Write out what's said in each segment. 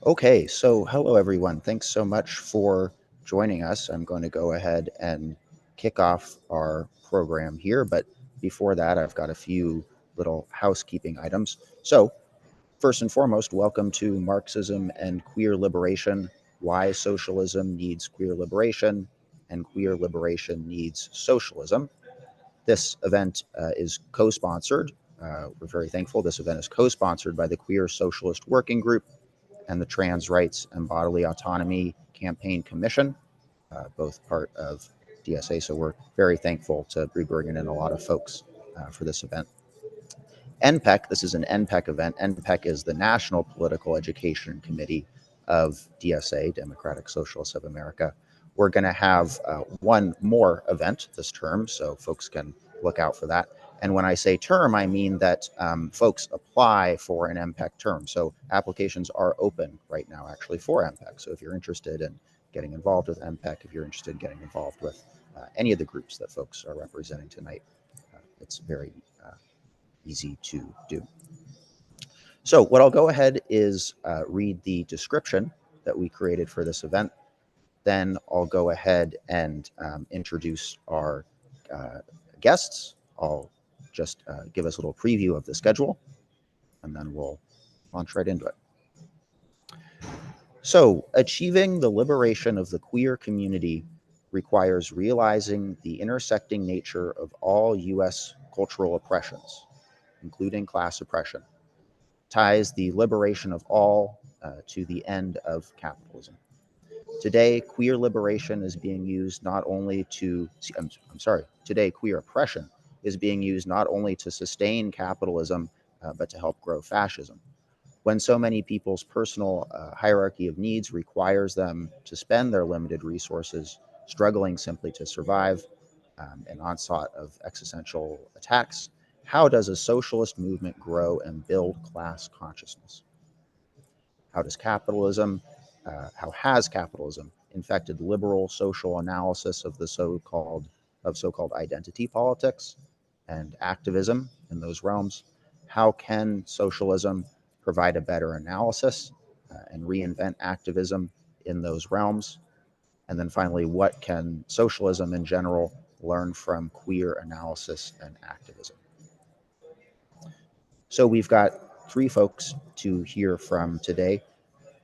Okay, so hello everyone. Thanks so much for joining us. I'm going to go ahead and kick off our program here, but before that, I've got a few little housekeeping items. So, first and foremost, welcome to Marxism and Queer Liberation: Why Socialism Needs Queer Liberation and Queer Liberation Needs Socialism. This event is co-sponsored. We're very thankful. This event is co-sponsored by the Queer Socialist Working Group and the Trans Rights and Bodily Autonomy Campaign Commission, both part of DSA. So we're very thankful to be bringing in a lot of folks for this event. NPEC, this is an NPEC event. NPEC is the National Political Education Committee of DSA, Democratic Socialists of America. We're going to have one more event this term, so folks can look out for that. And when I say term, I mean that folks apply for an NPEC term. So applications are open right now, actually, for NPEC. So if you're interested in getting involved with NPEC, if you're interested in getting involved with any of the groups that folks are representing tonight, it's very easy to do. So what I'll go ahead is read the description that we created for this event. Then I'll go ahead and introduce our guests. I'll just give us a little preview of the schedule, and then we'll launch right into it. So, achieving the liberation of the queer community requires realizing the intersecting nature of all U.S. cultural oppressions, including class oppression, ties the liberation of all to the end of capitalism. Today, queer liberation is being used not only to, today queer oppression is being used not only to sustain capitalism, but to help grow fascism. When so many people's personal hierarchy of needs requires them to spend their limited resources struggling simply to survive, an onslaught of existential attacks, how does a socialist movement grow and build class consciousness? How has capitalism infected liberal social analysis of the so-called identity politics and activism in those realms? How can socialism provide a better analysis and reinvent activism in those realms? And then finally, what can socialism in general learn from queer analysis and activism? So we've got three folks to hear from today.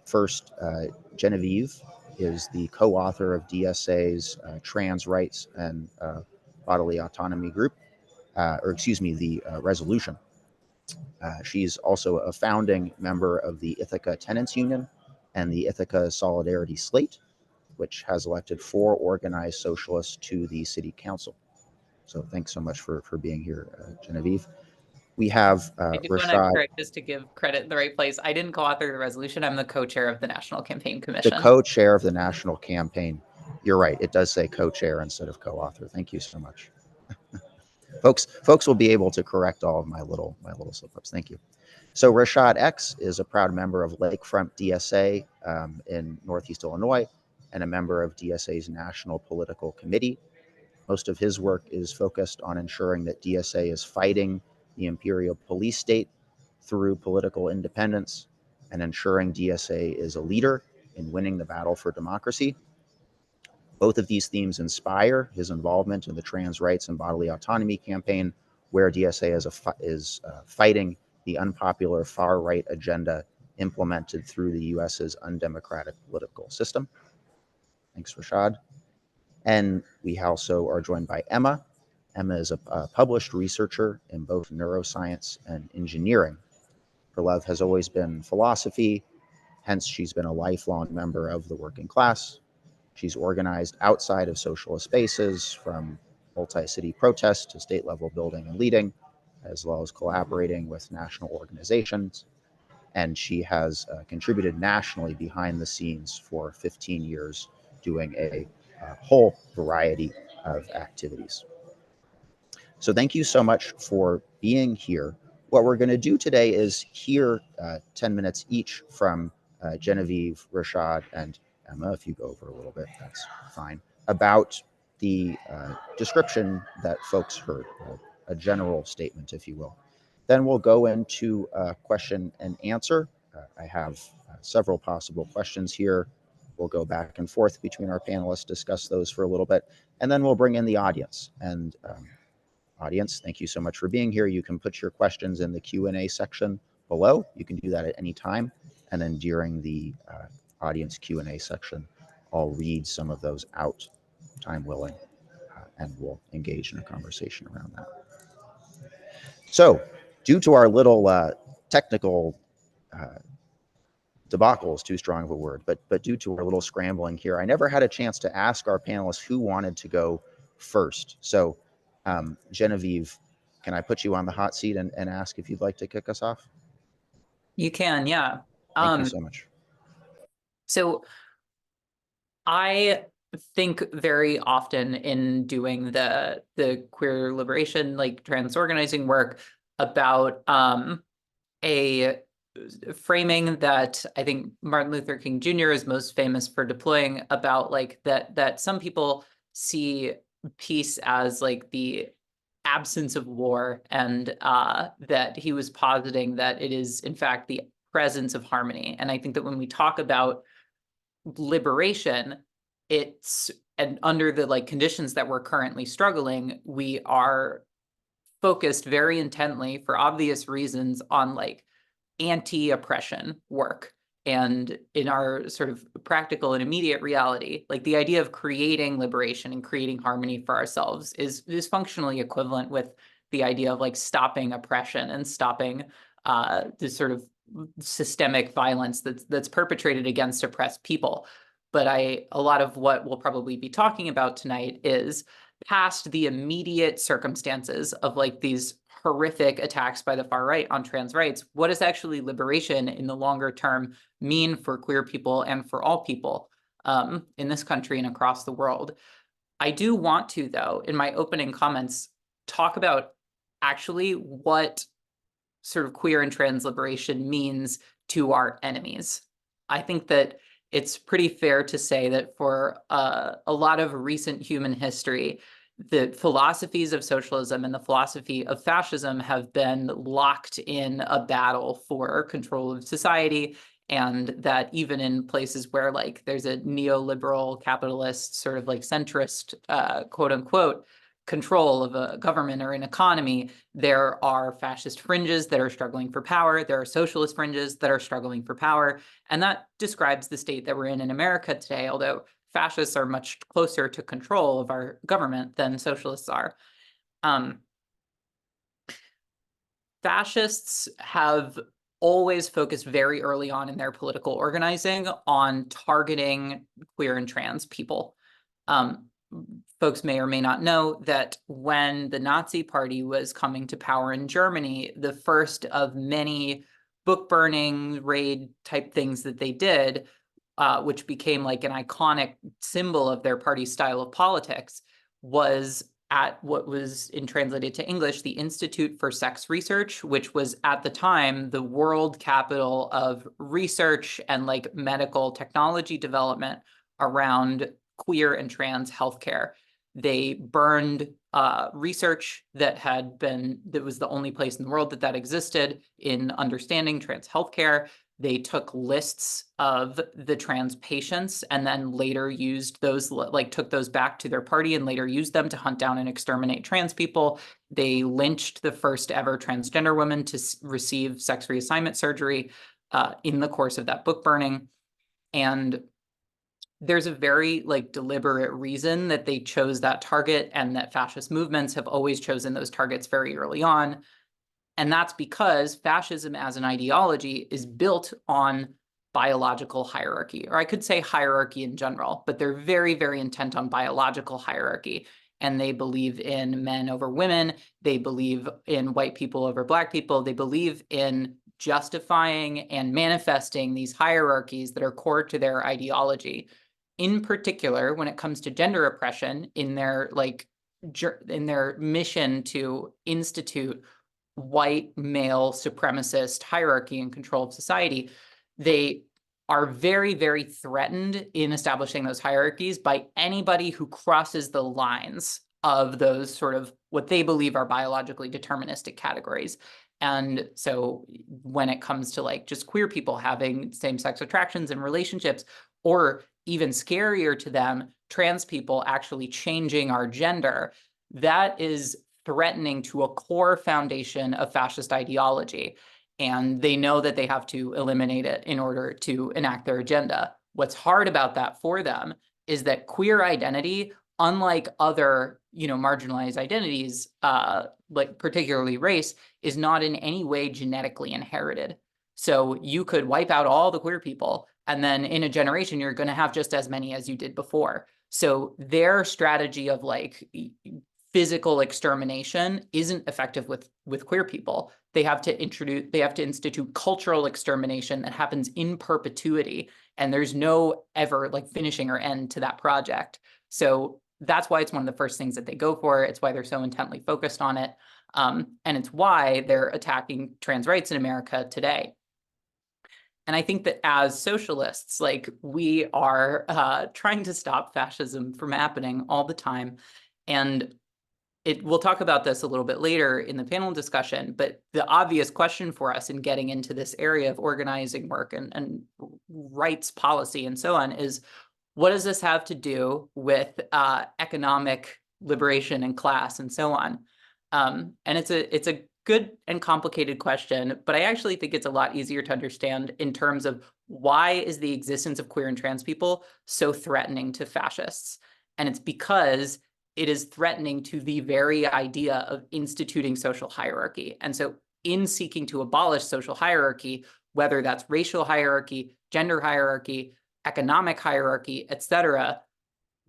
First, Genevieve is the co-author of DSA's Trans Rights and Bodily Autonomy Group, the resolution. She's also a founding member of the Ithaca Tenants Union and the Ithaca Solidarity Slate, which has elected 4 organized socialists to the city council. So thanks so much for being here, Genevieve. We have I do want to correct, just to give credit in the right place. I didn't co-author the resolution. I'm the co-chair of the National Campaign Commission. The co-chair of the National Campaign. You're right. It does say co-chair instead of co-author. Thank you so much. Folks will be able to correct all of my little slip-ups. Thank you. So Rashad X is a proud member of Lakefront DSA in Northeast Illinois and a member of DSA's National Political Committee. Most of his work is focused on ensuring that DSA is fighting the imperial police state through political independence and ensuring DSA is a leader in winning the battle for democracy. Both of these themes inspire his involvement in the Trans Rights and Bodily Autonomy campaign, where DSA is fighting the unpopular far-right agenda implemented through the US's undemocratic political system. Thanks, Rashad. And we also are joined by Emma. Emma is a published researcher in both neuroscience and engineering. Her love has always been philosophy, hence she's been a lifelong member of the working class. She's organized outside of socialist spaces, from multi-city protests to state-level building and leading, as well as collaborating with national organizations. And she has contributed nationally behind the scenes for 15 years, doing a whole variety of activities. So thank you so much for being here. What we're going to do today is hear 10 minutes each from Genevieve, Rashad, and Emma. If you go over a little bit, that's fine, about the description that folks heard, a general statement, if you will. Then we'll go into question and answer. I have several possible questions here. We'll go back and forth between our panelists, discuss those for a little bit, and then we'll bring in the audience. And audience, thank you so much for being here. You can put your questions in the Q&A section below. You can do that at any time. And then during the audience Q&A section, I'll read some of those out, time willing, and we'll engage in a conversation around that. So, due to our little technical debacle is too strong of a word, but due to our little scrambling here, I never had a chance to ask our panelists who wanted to go first. So, Genevieve, can I put you on the hot seat and ask if you'd like to kick us off? You can, yeah. Thank you so much. So I think very often in doing the queer liberation, like trans organizing work, about a framing that I think Martin Luther King Jr. is most famous for deploying, about like that some people see peace as like the absence of war, and that he was positing that it is in fact the presence of harmony. And I think that when we talk about liberation, it's, and under the like conditions that we're currently struggling, we are focused very intently, for obvious reasons, on like anti-oppression work. And in our sort of practical and immediate reality, like the idea of creating liberation and creating harmony for ourselves is functionally equivalent with the idea of like stopping oppression and stopping this sort of systemic violence that's perpetrated against oppressed people. But a lot of what we'll probably be talking about tonight is past the immediate circumstances of like these horrific attacks by the far right on trans rights. What does actually liberation in the longer term mean for queer people and for all people in this country and across the world? I do want to, though, in my opening comments, talk about actually what sort of queer and trans liberation means to our enemies. I think that it's pretty fair to say that for a lot of recent human history, the philosophies of socialism and the philosophy of fascism have been locked in a battle for control of society, and that even in places where like there's a neoliberal capitalist sort of like centrist quote unquote control of a government or an economy, there are fascist fringes that are struggling for power. There are socialist fringes that are struggling for power. And that describes the state that we're in America today, although fascists are much closer to control of our government than socialists are. Fascists have always focused very early on in their political organizing on targeting queer and trans people. Folks may or may not know that when the Nazi Party was coming to power in Germany, the first of many book burning, raid type things that they did, which became like an iconic symbol of their party style of politics, was at what was translated to English, the Institute for Sex Research, which was at the time the world capital of research and like medical technology development around queer and trans healthcare. They burned research that was the only place in the world that existed in understanding trans healthcare. They took lists of the trans patients and then later used those, like took those back to their party and later used them to hunt down and exterminate trans people. They lynched the first ever transgender woman to receive sex reassignment surgery in the course of that book burning. And there's a very like deliberate reason that they chose that target, and that fascist movements have always chosen those targets very early on. And that's because fascism as an ideology is built on biological hierarchy, or I could say hierarchy in general, but they're very, very intent on biological hierarchy. And they believe in men over women. They believe in white people over Black people. They believe in justifying and manifesting these hierarchies that are core to their ideology. In particular, when it comes to gender oppression, in their mission to institute white male supremacist hierarchy and control of society, they are very, very threatened in establishing those hierarchies by anybody who crosses the lines of those sort of what they believe are biologically deterministic categories. And so when it comes to like just queer people having same-sex attractions and relationships, or even scarier to them, trans people actually changing our gender, that is threatening to a core foundation of fascist ideology. And they know that they have to eliminate it in order to enact their agenda. What's hard about that for them is that queer identity, unlike other, marginalized identities, like particularly race, is not in any way genetically inherited. So you could wipe out all the queer people, and then in a generation, you're going to have just as many as you did before. So their strategy of like physical extermination isn't effective with queer people. They have to institute cultural extermination that happens in perpetuity, and there's no ever like finishing or end to that project. So that's why it's one of the first things that they go for. It's why they're so intently focused on it. And it's why they're attacking trans rights in America today. And I think that as socialists, like we are trying to stop fascism from happening all the time. And we'll talk about this a little bit later in the panel discussion, but the obvious question for us in getting into this area of organizing work and rights policy and so on is, what does this have to do with economic liberation and class and so on? And it's a good and complicated question, but I actually think it's a lot easier to understand in terms of why is the existence of queer and trans people so threatening to fascists? And it's because it is threatening to the very idea of instituting social hierarchy. And so in seeking to abolish social hierarchy, whether that's racial hierarchy, gender hierarchy, economic hierarchy, etc.,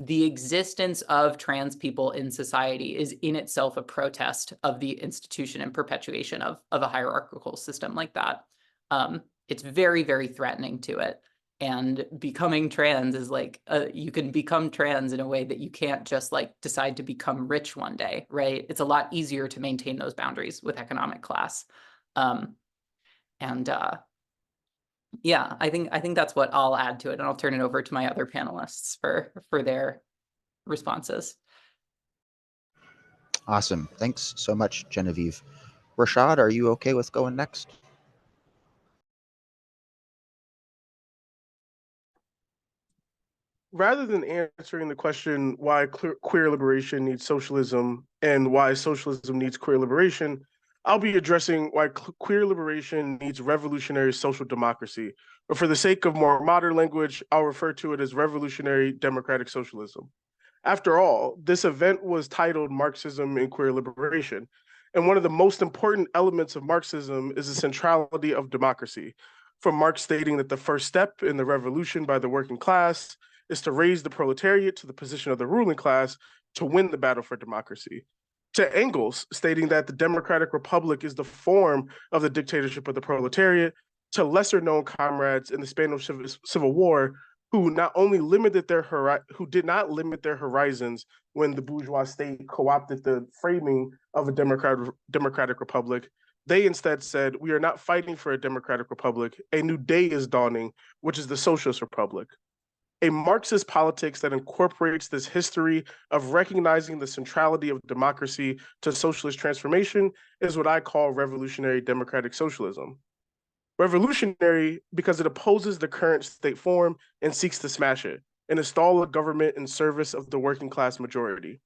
the existence of trans people in society is in itself a protest of the institution and perpetuation of a hierarchical system like that. It's very, very threatening to it. And becoming trans is like, you can become trans in a way that you can't just like decide to become rich one day, right? It's a lot easier to maintain those boundaries with economic class. Yeah, I think that's what I'll add to it, and I'll turn it over to my other panelists for their responses. Awesome. Thanks so much, Genevieve. Rashad, are you okay with going next? Rather than answering the question why queer liberation needs socialism and why socialism needs queer liberation, I'll be addressing why queer liberation needs revolutionary social democracy. But for the sake of more modern language, I'll refer to it as revolutionary democratic socialism. After all, this event was titled Marxism and Queer Liberation. And one of the most important elements of Marxism is the centrality of democracy. From Marx stating that the first step in the revolution by the working class is to raise the proletariat to the position of the ruling class to win the battle for democracy. To Engels, stating that the democratic republic is the form of the dictatorship of the proletariat, to lesser known comrades in the Spanish Civil War who did not limit their horizons when the bourgeois state co-opted the framing of a democratic republic. They instead said, we are not fighting for a democratic republic. A new day is dawning, which is the socialist republic. A Marxist politics that incorporates this history of recognizing the centrality of democracy to socialist transformation is what I call revolutionary democratic socialism. Revolutionary because it opposes the current state form and seeks to smash it and install a government in service of the working class majority.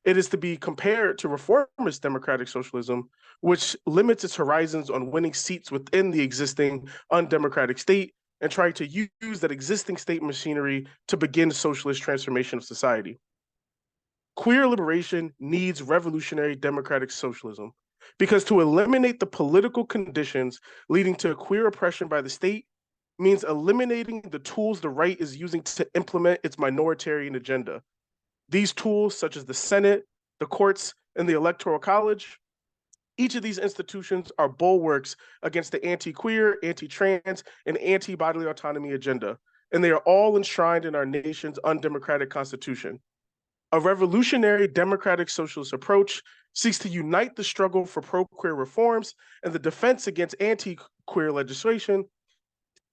It is to be compared to reformist democratic socialism, which limits its horizons on winning seats within the existing undemocratic state and trying to use that existing state machinery to begin socialist transformation of society. Queer liberation needs revolutionary democratic socialism because to eliminate the political conditions leading to queer oppression by the state means eliminating the tools the right is using to implement its minoritarian agenda. These tools, such as the Senate, the courts, and the Electoral College, each of these institutions are bulwarks against the anti-queer, anti-trans, and anti-bodily autonomy agenda, and they are all enshrined in our nation's undemocratic constitution. A revolutionary democratic socialist approach seeks to unite the struggle for pro-queer reforms and the defense against anti-queer legislation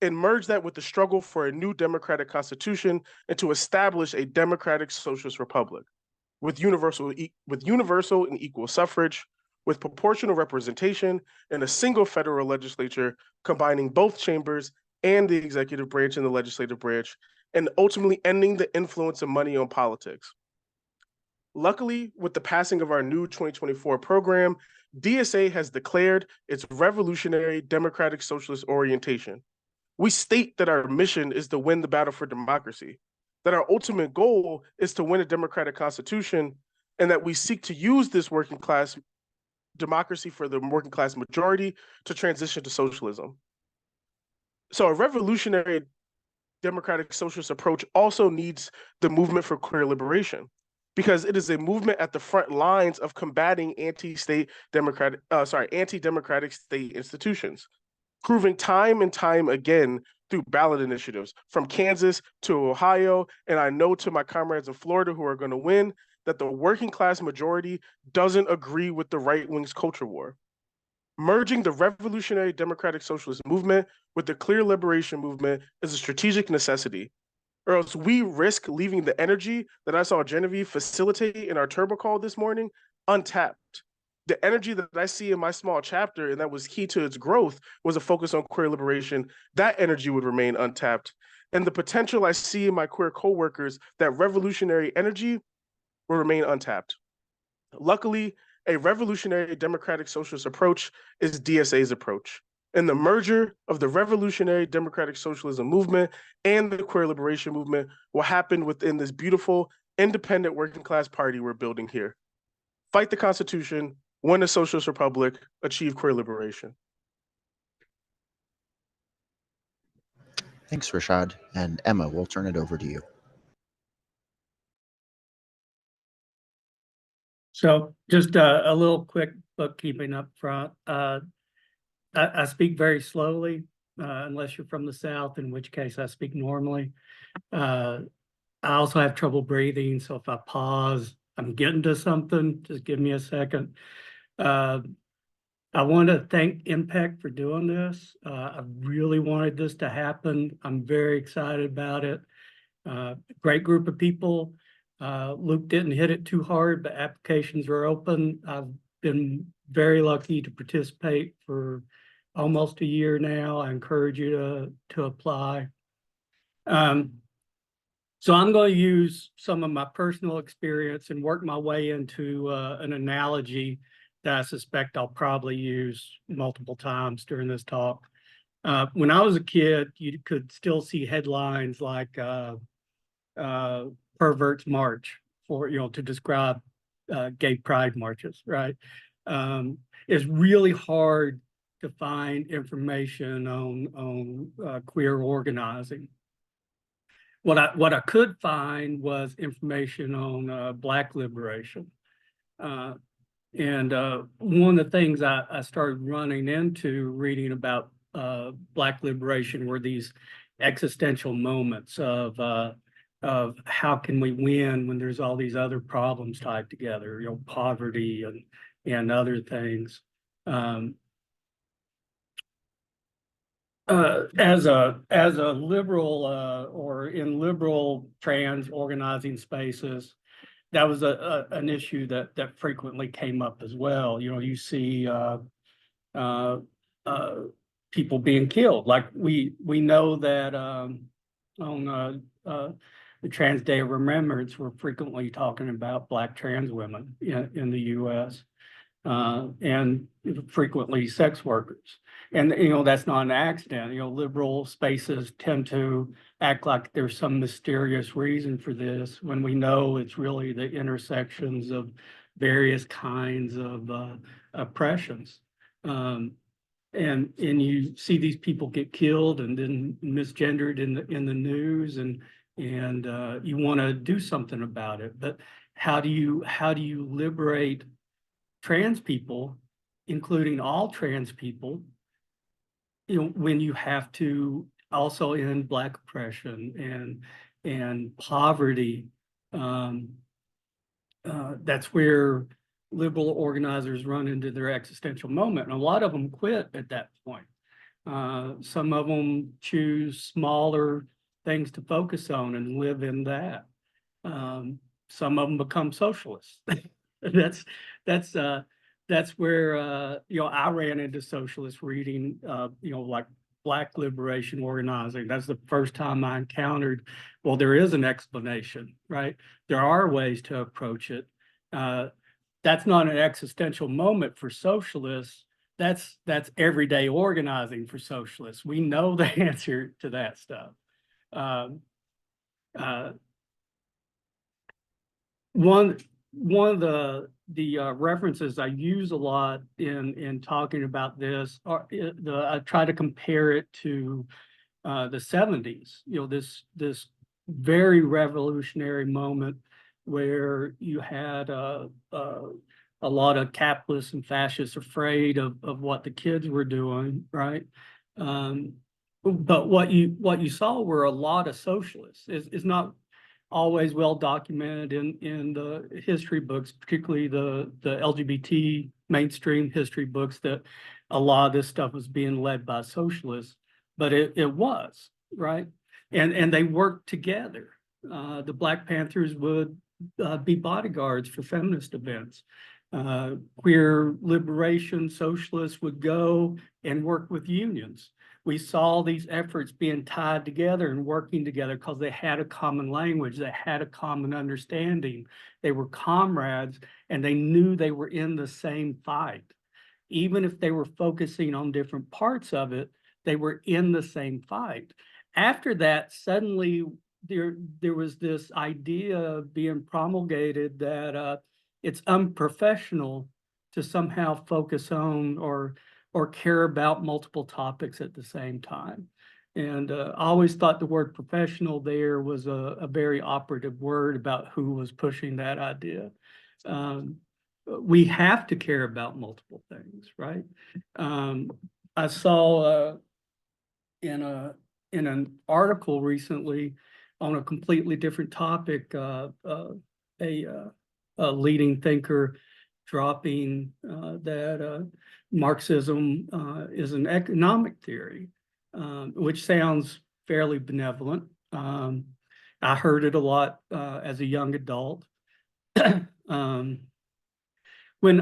and merge that with the struggle for a new democratic constitution and to establish a democratic socialist republic with universal and equal suffrage, with proportional representation in a single federal legislature, combining both chambers and the executive branch and the legislative branch, and ultimately ending the influence of money on politics. Luckily, with the passing of our new 2024 program, DSA has declared its revolutionary democratic socialist orientation. We state that our mission is to win the battle for democracy, that our ultimate goal is to win a democratic constitution, and that we seek to use this working class democracy for the working class majority to transition to socialism. So a revolutionary democratic socialist approach also needs the movement for queer liberation, because it is a movement at the front lines of combating anti-democratic state institutions, proving time and time again through ballot initiatives from Kansas to Ohio, and I know to my comrades in Florida who are going to win, that the working class majority doesn't agree with the right wing's culture war. Merging the revolutionary democratic socialist movement with the clear liberation movement is a strategic necessity, or else we risk leaving the energy that I saw Genevieve facilitate in our turbo call this morning untapped. The energy that I see in my small chapter, and that was key to its growth, was a focus on queer liberation. That energy would remain untapped. And the potential I see in my queer coworkers, that revolutionary energy, will remain untapped. Luckily, a revolutionary democratic socialist approach is DSA's approach. And the merger of the revolutionary democratic socialism movement and the queer liberation movement will happen within this beautiful, independent working class party we're building here. Fight the Constitution, win a socialist republic, achieve queer liberation. Thanks, Rashad. And Emma, we'll turn it over to you. So just a little quick bookkeeping up front. I speak very slowly, unless you're from the South, in which case I speak normally. I also have trouble breathing, so if I pause, I'm getting to something, just give me a second. I want to thank NPEC for doing this. I really wanted this to happen. I'm very excited about it. Great group of people. Luke didn't hit it too hard, but applications are open. I've been very lucky to participate for almost a year now. I encourage you to apply. So I'm going to use some of my personal experience and work my way into an analogy that I suspect I'll probably use multiple times during this talk. When I was a kid, you could still see headlines like perverts march to describe gay pride marches, right? It's really hard to find information on queer organizing. What I could find was information on Black liberation. And one of the things I started running into reading about Black liberation were these existential moments of how can we win when there's all these other problems tied together, poverty and other things. As a liberal or in liberal trans organizing spaces, that was an issue that frequently came up as well. You see people being killed. Like we know that on the Trans Day of Remembrance, we're frequently talking about Black trans women in the U.S. And frequently sex workers. And, that's not an accident. Liberal spaces tend to act like there's some mysterious reason for this when we know it's really the intersections of various kinds of oppressions. And you see these people get killed and then misgendered in the news, and you want to do something about it. But how do you liberate trans people, including all trans people, when you have to also end Black oppression and poverty? That's where liberal organizers run into their existential moment, and a lot of them quit at that point. Some of them choose smaller things to focus on and live in that. Some of them become socialists. That's that's where, I ran into socialist reading, like Black liberation organizing. That's the first time I encountered, well, there is an explanation, right? There are ways to approach it. That's not an existential moment for socialists. That's everyday organizing for socialists. We know the answer to that stuff. Um, uh, one of the references I use a lot in talking about this are I try to compare it to the 70s. This very revolutionary moment where you had a lot of capitalists and fascists afraid of what the kids were doing, right? But what you saw were a lot of socialists. Is not always well documented in the history books, particularly the LGBT mainstream history books, that a lot of this stuff was being led by socialists, but it was, right? And they worked together. The Black Panthers would be bodyguards for feminist events. Queer liberation socialists would go and work with unions. We saw these efforts being tied together and working together because they had a common language, they had a common understanding. They were comrades and they knew they were in the same fight. Even if they were focusing on different parts of it, they were in the same fight. After that, suddenly there was this idea being promulgated that it's unprofessional to somehow focus on or care about multiple topics at the same time. And I always thought the word professional there was a very operative word about who was pushing that idea. We have to care about multiple things, right? I saw in an article recently on a completely different topic, a leading thinker dropping that Marxism is an economic theory, which sounds fairly benevolent. I heard it a lot as a young adult. When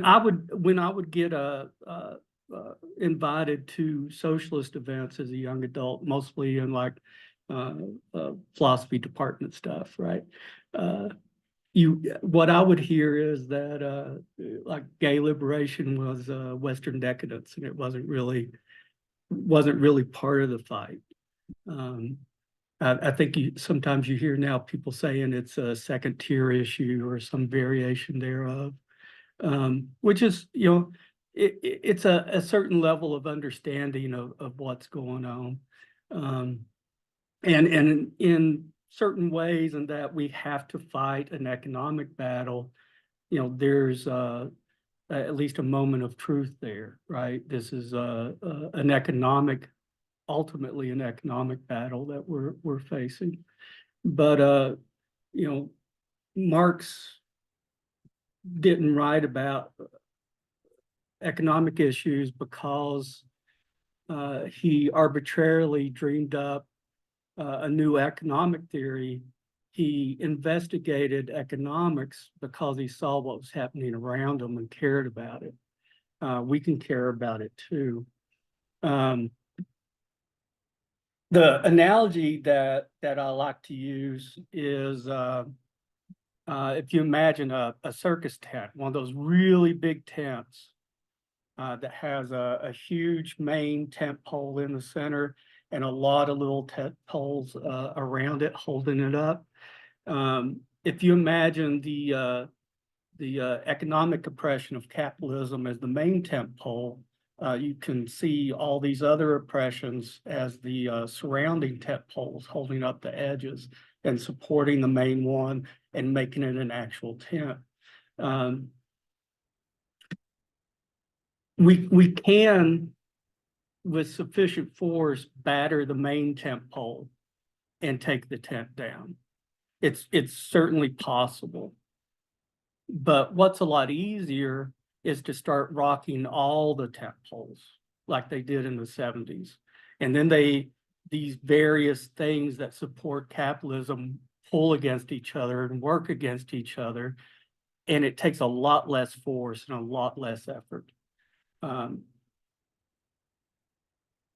I would get invited to socialist events as a young adult, mostly in like philosophy department stuff, right? What I would hear is that like gay liberation was Western decadence, and it wasn't really part of the fight. I think sometimes you hear now people saying it's a second tier issue or some variation thereof, which is, it's a certain level of understanding of what's going on. And in certain ways, in that we have to fight an economic battle, there's at least a moment of truth there, right? This is ultimately an economic battle that we're facing. But Marx didn't write about economic issues because he arbitrarily dreamed up a new economic theory. He investigated economics because he saw what was happening around him and cared about it. We can care about it too. The analogy that I like to use is if you imagine a circus tent, one of those really big tents that has a huge main tent pole in the center and a lot of little tent poles around it holding it up. If you imagine the economic oppression of capitalism as the main tent pole, you can see all these other oppressions as the surrounding tent poles holding up the edges and supporting the main one and making it an actual tent. We can, with sufficient force, batter the main tent pole and take the tent down. It's certainly possible. But what's a lot easier is to start rocking all the tent poles like they did in the 70s. And then these various things that support capitalism pull against each other and work against each other. and it takes a lot less force and a lot less effort.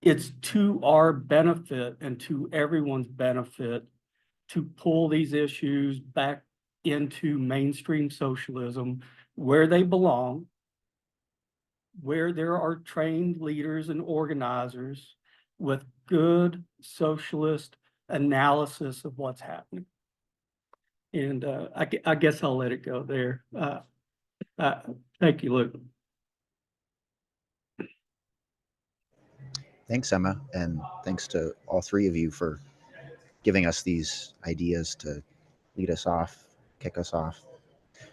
It's to our benefit and to everyone's benefit to pull these issues back into mainstream socialism where they belong, where there are trained leaders and organizers with good socialist analysis of what's happening. And I guess I'll let it go there. Thank you, Luke. Thanks, Emma, and thanks to all three of you for giving us these ideas to lead us off, kick us off.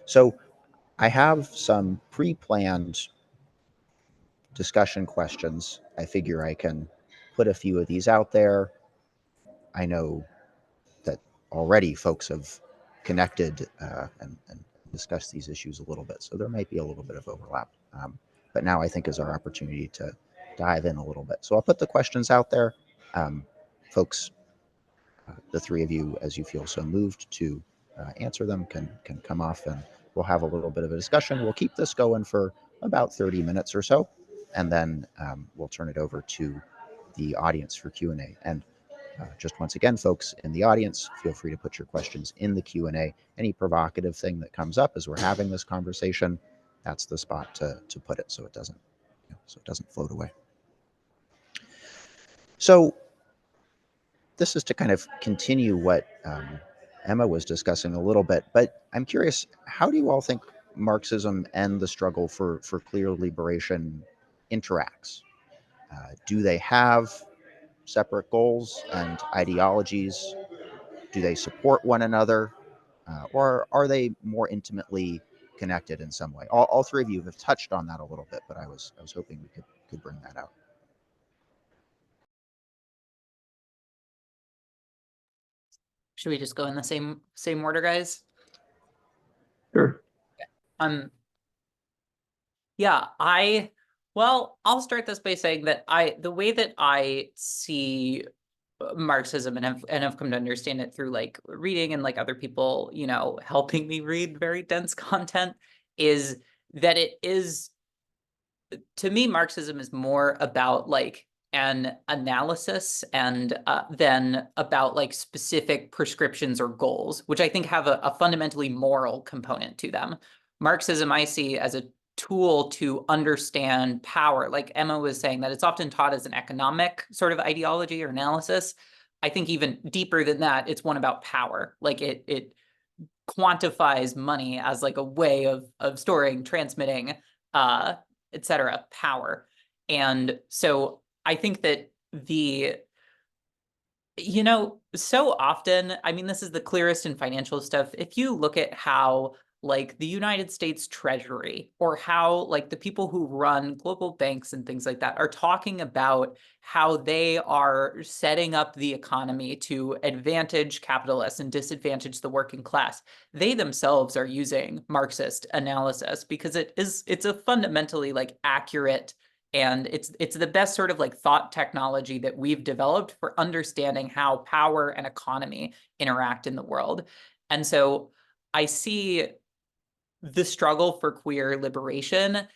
So I have some pre-planned discussion questions. I figure I can put a few of these out there. I know that already folks have connected and discussed these issues a little bit, so there might be a little bit of overlap. But now I think is our opportunity to dive in a little bit. So I'll put the questions out there. Folks, the three of you, as you feel so moved to answer them, can come off and we'll have a little bit of a discussion. We'll keep this going for about 30 minutes or so, and then we'll turn it over to the audience for Q&A. And just once again, folks in the audience, feel free to put your questions in the Q&A. Any provocative thing that comes up as we're having this conversation, that's the spot to put it so it doesn't float away. So this is to kind of continue what Emma was discussing a little bit, but I'm curious, how do you all think Marxism and the struggle for clear liberation interacts? Do they have separate goals and ideologies? Do they support one another? Or are they more intimately connected in some way? All three of you have touched on that a little bit, but I was hoping we could bring that out. Should we just go in the same order, guys? Sure. Yeah, I'll start this by saying that the way that I see Marxism and have come to understand it through like reading and like other people, you know, helping me read very dense content, is that it is, to me, Marxism is more about like an analysis and then about like specific prescriptions or goals, which I think have a fundamentally moral component to them. Marxism I see as a tool to understand power. Like Emma was saying, that it's often taught as an economic sort of ideology or analysis. I think even deeper than that, it's one about power. Like it quantifies money as like a way of storing, transmitting, etc., power. And so I think that so often, I mean, this is the clearest in financial stuff. If you look at how like the United States Treasury or how like the people who run global banks and things like that are talking about how they are setting up the economy to advantage capitalists and disadvantage the working class, they themselves are using Marxist analysis because it's a fundamentally like accurate, and it's the best sort of like thought technology that we've developed for understanding how power and economy interact in the world. And so I see the struggle for queer liberation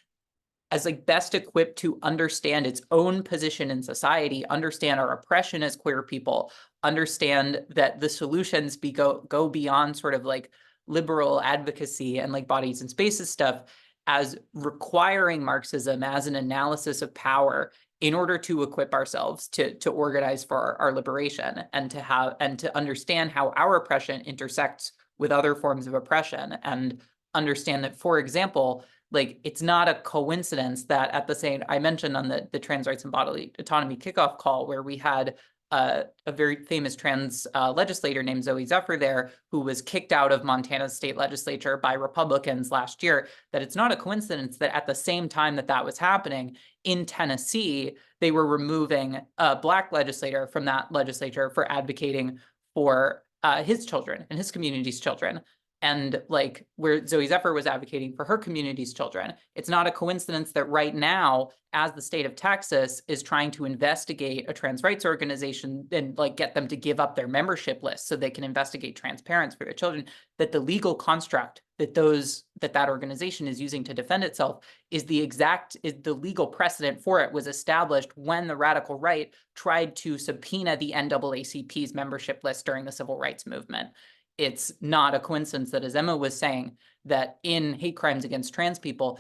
as like best equipped to understand its own position in society, understand our oppression as queer people, understand that the solutions go beyond sort of like liberal advocacy and like bodies and spaces stuff, as requiring Marxism as an analysis of power in order to equip ourselves to organize for our liberation and to understand how our oppression intersects with other forms of oppression, and understand that, for example, like it's not a coincidence that at the same, I mentioned on the trans rights and bodily autonomy kickoff call where we had a very famous trans legislator named Zoe Zephyr there, who was kicked out of Montana's state legislature by Republicans last year, that it's not a coincidence that at the same time that was happening in Tennessee, they were removing a Black legislator from that legislature for advocating for his children and his community's children. And like where Zoe Zephyr was advocating for her community's children, it's not a coincidence that right now, as the state of Texas is trying to investigate a trans rights organization and like get them to give up their membership list so they can investigate trans parents for their children, that the legal construct that that organization is using to defend itself is the legal precedent for it was established when the radical right tried to subpoena the NAACP's membership list during the civil rights movement. It's not a coincidence that, as Emma was saying, that in hate crimes against trans people,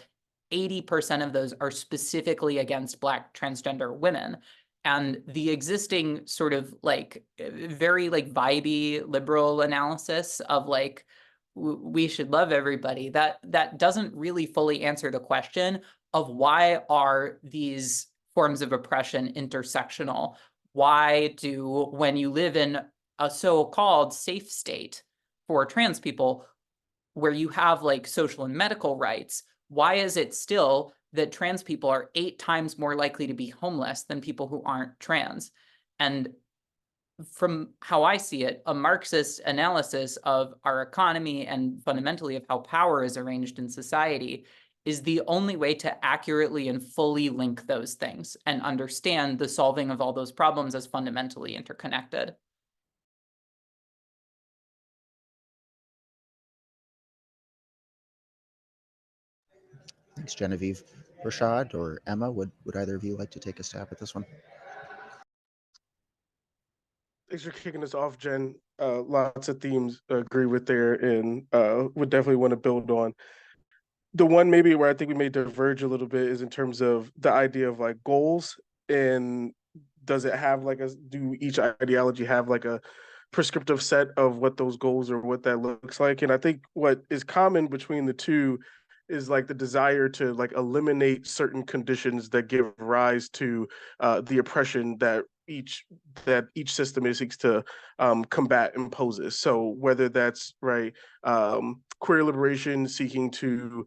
80% of those are specifically against Black transgender women. And the existing sort of like very like vibey liberal analysis of like, we should love everybody, that doesn't really fully answer the question of why are these forms of oppression intersectional? Why do, when you live in a so-called safe state for trans people, where you have like social and medical rights, why is it still that trans people are 8 times more likely to be homeless than people who aren't trans? And from how I see it, a Marxist analysis of our economy and fundamentally of how power is arranged in society is the only way to accurately and fully link those things and understand the solving of all those problems as fundamentally interconnected. Thanks, Genevieve. Rashad or Emma, would either of you like to take a stab at this one? Thanks for kicking us off, Jen. Lots of themes agree with there, and would definitely want to build on. The one maybe where I think we may diverge a little bit is in terms of the idea of like goals, and does it have like do each ideology have like a prescriptive set of what those goals or what that looks like? And I think what is common between the two is like the desire to like eliminate certain conditions that give rise to the oppression that each system seeks to combat imposes. So whether that's right, queer liberation seeking to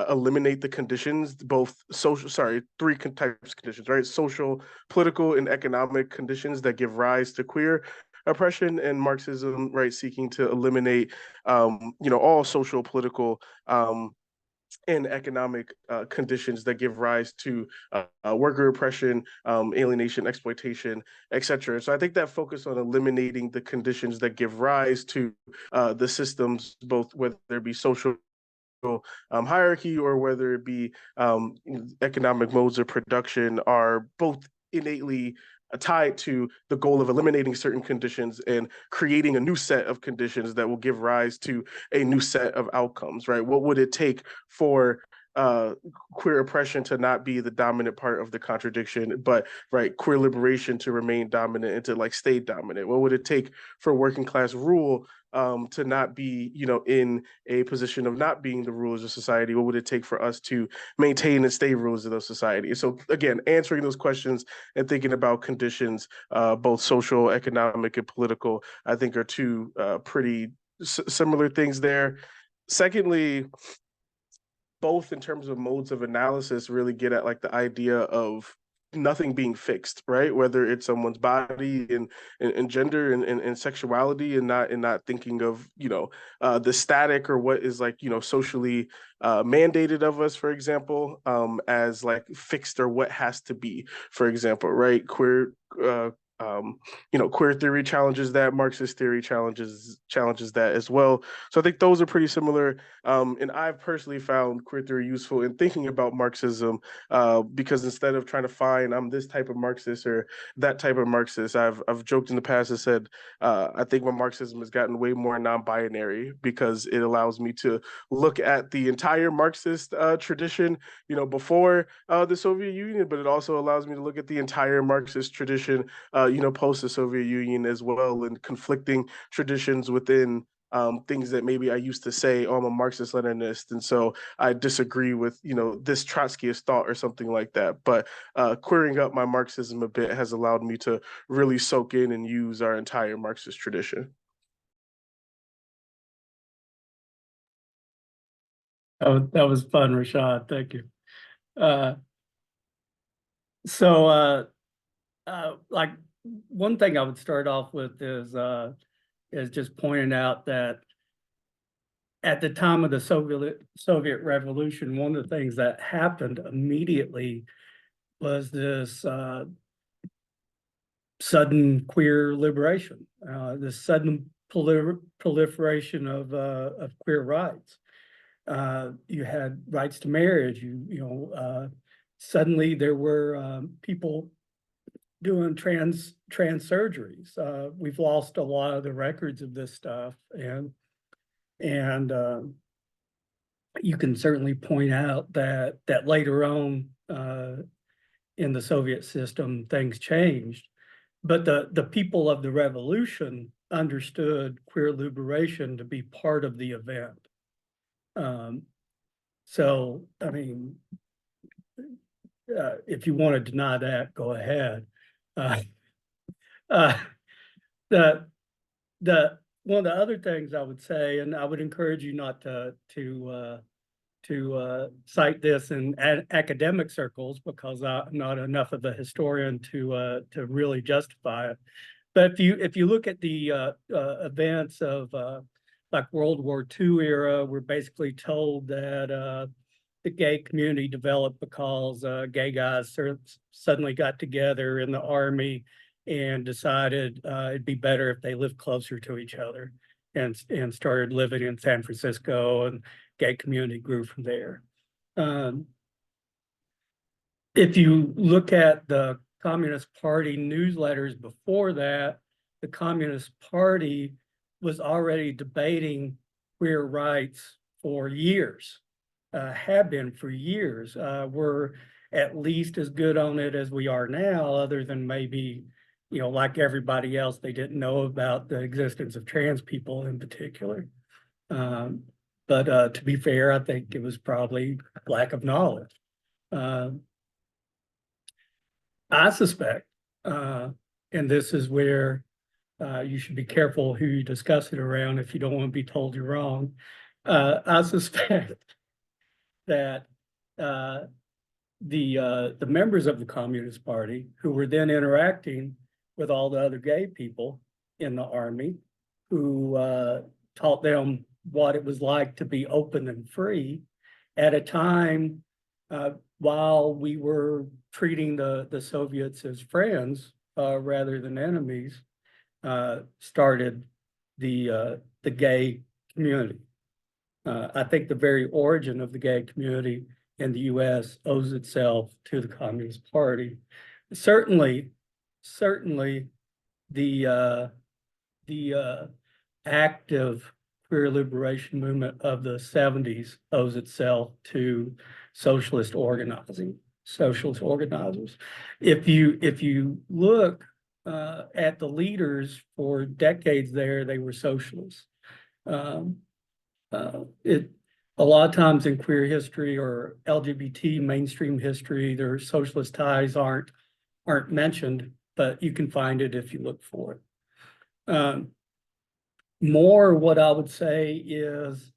eliminate the conditions, both social, sorry, 3 types of conditions, right? Social, political, and economic conditions that give rise to queer oppression, and Marxism, right, seeking to eliminate, all social, political, and economic conditions that give rise to worker oppression, alienation, exploitation, etc. So I think that focus on eliminating the conditions that give rise to the systems, both whether it be social hierarchy or whether it be economic modes of production, are both innately tied to the goal of eliminating certain conditions and creating a new set of conditions that will give rise to a new set of outcomes, right? What would it take for queer oppression to not be the dominant part of the contradiction, but right, queer liberation to remain dominant and to like stay dominant? What would it take for working class rule to not be, in a position of not being the rulers of society? What would it take for us to maintain and stay rulers of those societies? So again, answering those questions and thinking about conditions, both social, economic, and political, I think are two pretty similar things there. Secondly, both in terms of modes of analysis really get at like the idea of nothing being fixed, right? Whether it's someone's body and gender and sexuality, and not thinking of the static or what is like socially mandated of us, for example, as like fixed or what has to be, for example, right? Queer theory challenges that, Marxist theory challenges that as well. So I think those are pretty similar. And I've personally found queer theory useful in thinking about Marxism, because instead of trying to find I'm this type of Marxist or that type of Marxist, I've joked in the past and said I think my Marxism has gotten way more non-binary because it allows me to look at the entire Marxist tradition, before the Soviet Union, but it also allows me to look at the entire Marxist tradition, post the Soviet Union as well, and conflicting traditions within things that maybe I used to say, oh, I'm a Marxist Leninist, and so I disagree with, this Trotskyist thought or something like that. But queering up my Marxism a bit has allowed me to really soak in and use our entire Marxist tradition. Oh, that was fun, Rashad. Thank you. Like one thing I would start off with is just pointing out that at the time of the Soviet Revolution, one of the things that happened immediately was this sudden queer liberation, this sudden proliferation of queer rights. You had rights to marriage. Suddenly there were people doing trans surgeries. We've lost a lot of the records of this stuff, and you can certainly point out that later on in the Soviet system things changed, but the people of the revolution understood queer liberation to be part of the event. So I mean, if you want to deny that, go ahead. The one of the other things I would say, and I would encourage you not to cite this in academic circles, because I'm not enough of a historian to really justify it. But if you look at the events of like World War II era, we're basically told that the gay community developed because gay guys suddenly got together in the army and decided it'd be better if they lived closer to each other, and started living in San Francisco, and gay community grew from there. If you look at the Communist Party newsletters before that, the Communist Party was already debating queer rights for years, have been for years. We're at least as good on it as we are now, other than maybe, like everybody else, they didn't know about the existence of trans people in particular. But to be fair, I think it was probably lack of knowledge. I suspect, and this is where you should be careful who you discuss it around if you don't want to be told you're wrong. I suspect that the members of the Communist Party, who were then interacting with all the other gay people in the army, who taught them what it was like to be open and free at a time while we were treating the Soviets as friends rather than enemies, started the gay community. I think the very origin of the gay community in the U.S. owes itself to the Communist Party. Certainly the active queer liberation movement of the 70s owes itself to socialist organizers. If you look at the leaders for decades there, they were socialists. A lot of times in queer history or LGBT mainstream history, their socialist ties aren't mentioned, but you can find it if you look for it. More what I would say is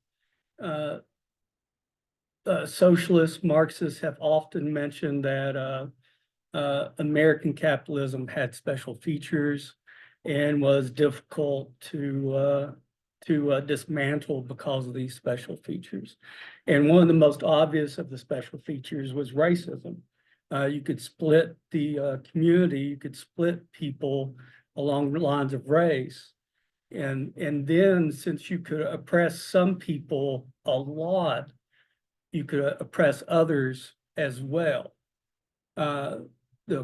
socialists, Marxists have often mentioned that American capitalism had special features and was difficult to dismantle because of these special features. And one of the most obvious of the special features was racism. You could split the community, you could split people along the lines of race. And then, since you could oppress some people a lot, you could oppress others as well. The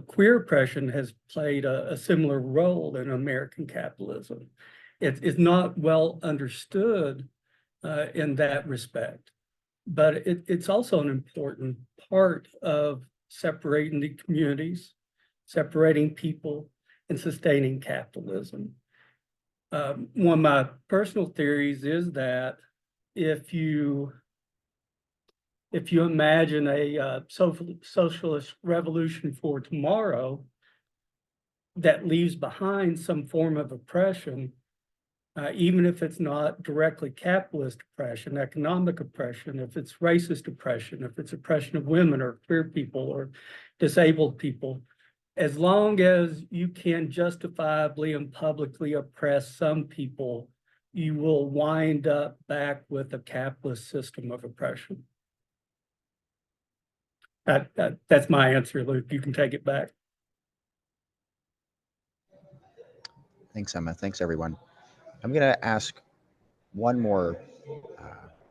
queer oppression has played a similar role in American capitalism. It's not well understood in that respect, but it's also an important part of separating the communities, separating people, and sustaining capitalism. One of my personal theories is that if you imagine a socialist revolution for tomorrow that leaves behind some form of oppression, even if it's not directly capitalist oppression, economic oppression, if it's racist oppression, if it's oppression of women or queer people or disabled people, as long as you can justifiably and publicly oppress some people, you will wind up back with a capitalist system of oppression. That's my answer, Luke. You can take it back. Thanks, Emma. Thanks, everyone. I'm going to ask one more, I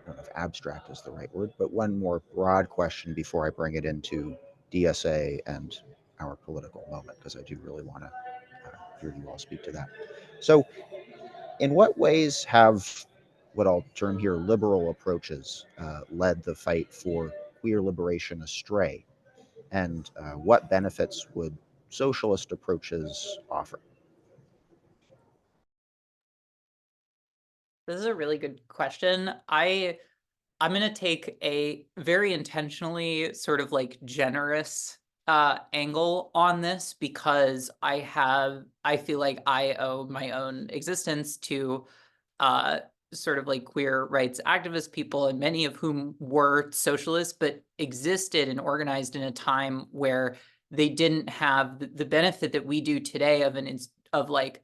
don't know if abstract is the right word, but one more broad question before I bring it into DSA and our political moment, because I do really want to hear you all speak to that. So in what ways have what I'll term here liberal approaches led the fight for queer liberation astray? And what benefits would socialist approaches offer? This is a really good question. I'm going to take a very intentionally sort of like generous angle on this, because I feel like I owe my own existence to sort of like queer rights activist people, and many of whom were socialists, but existed and organized in a time where they didn't have the benefit that we do today of like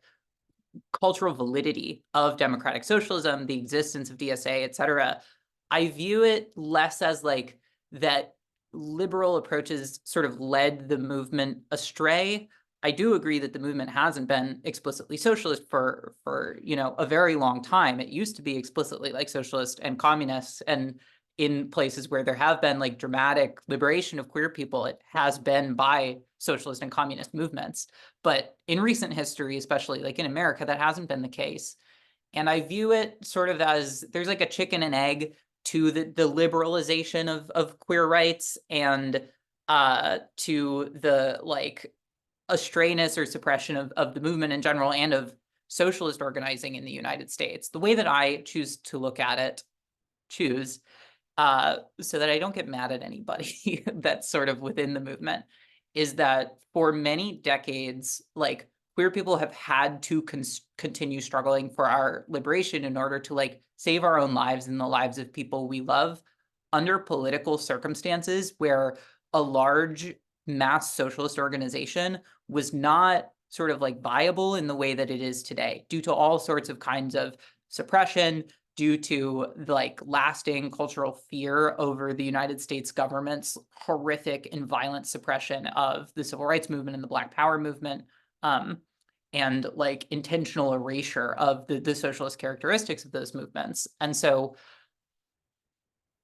cultural validity of democratic socialism, the existence of DSA, et cetera. I view it less as like that liberal approaches sort of led the movement astray. I do agree that the movement hasn't been explicitly socialist for a very long time. It used to be explicitly like socialist and communist, and in places where there have been like dramatic liberation of queer people, it has been by socialist and communist movements. But in recent history, especially like in America, that hasn't been the case. And I view it sort of as there's like a chicken and egg to the liberalization of queer rights, and to the like astrayness or suppression of the movement in general, and of socialist organizing in the United States. The way that I choose to look at it, so that I don't get mad at anybody that's sort of within the movement, is that for many decades, like queer people have had to continue struggling for our liberation in order to like save our own lives and the lives of people we love under political circumstances where a large mass socialist organization was not sort of like viable in the way that it is today, due to all sorts of kinds of suppression, due to like lasting cultural fear over the United States government's horrific and violent suppression of the civil rights movement and the Black Power movement, and like intentional erasure of the socialist characteristics of those movements. And so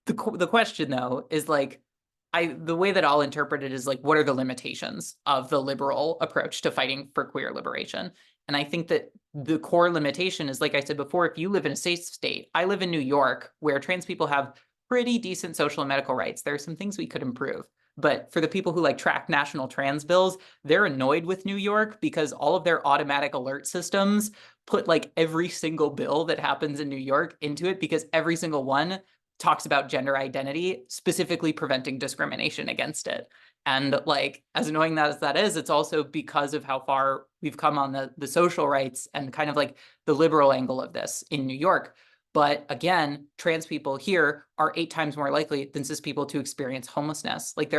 the question though is like, the way that I'll interpret it is like, what are the limitations of the liberal approach to fighting for queer liberation? And I think that the core limitation is, like I said before, if you live in a safe state, I live in New York, where trans people have pretty decent social and medical rights. There are some things we could improve. But for the people who like track national trans bills, they're annoyed with New York because all of their automatic alert systems put like every single bill that happens in New York into it, because every single one talks about gender identity, specifically preventing discrimination against it. And like, as annoying as that is, it's also because of how far we've come on the social rights and kind of like the liberal angle of this in New York. But again, trans people here are 8 times more likely than cis people to experience homelessness. Like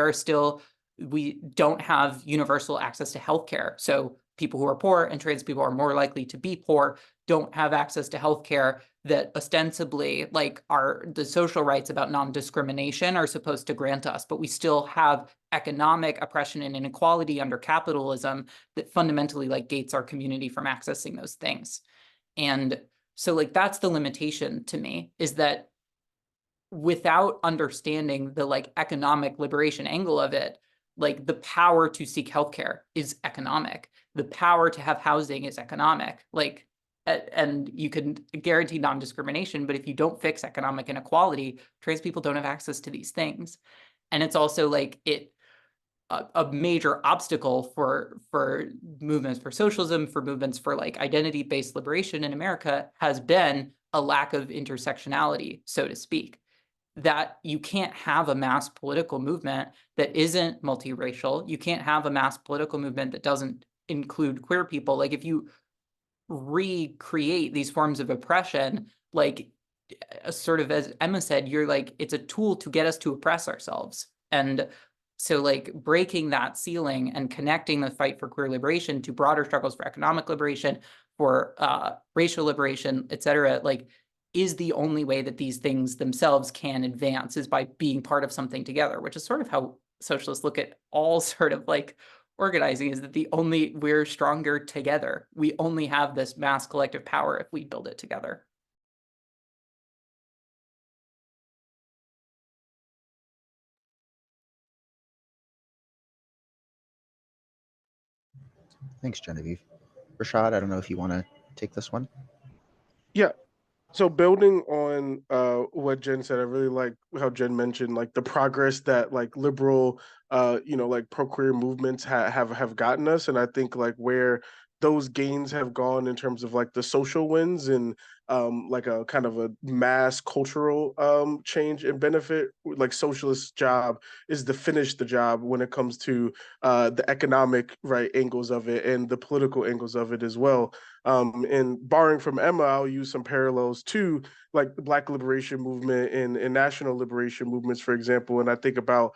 we don't have universal access to healthcare. So people who are poor and trans people are more likely to be poor, don't have access to healthcare that ostensibly like the social rights about non-discrimination are supposed to grant us, but we still have economic oppression and inequality under capitalism that fundamentally like gates our community from accessing those things. And so like, that's the limitation to me, is that without understanding the like economic liberation angle of it, like the power to seek healthcare is economic. The power to have housing is economic. Like, and you can guarantee non-discrimination, but if you don't fix economic inequality, trans people don't have access to these things. And it's also like a major obstacle for movements for socialism, for movements for like identity-based liberation in America, has been a lack of intersectionality, so to speak. That you can't have a mass political movement that isn't multiracial. You can't have a mass political movement that doesn't include queer people. Like, if you recreate these forms of oppression, like sort of as Emma said, you're like, it's a tool to get us to oppress ourselves. And so like breaking that ceiling and connecting the fight for queer liberation to broader struggles for economic liberation, for racial liberation, et cetera, like, is the only way that these things themselves can advance is by being part of something together, which is sort of how socialists look at all sort of like organizing, is that we're stronger together. We only have this mass collective power if we build it together. Thanks, Genevieve. Rashad, I don't know if you want to take this one. Yeah. So building on what Jen said, I really like how Jen mentioned like the progress that like liberal like pro-queer movements have gotten us. And I think like where those gains have gone in terms of like the social wins and like a kind of a mass cultural change and benefit, like socialist job is to finish the job when it comes to the economic right angles of it and the political angles of it as well. And borrowing from Emma, I'll use some parallels to like the Black liberation movement and national liberation movements, for example. And I think about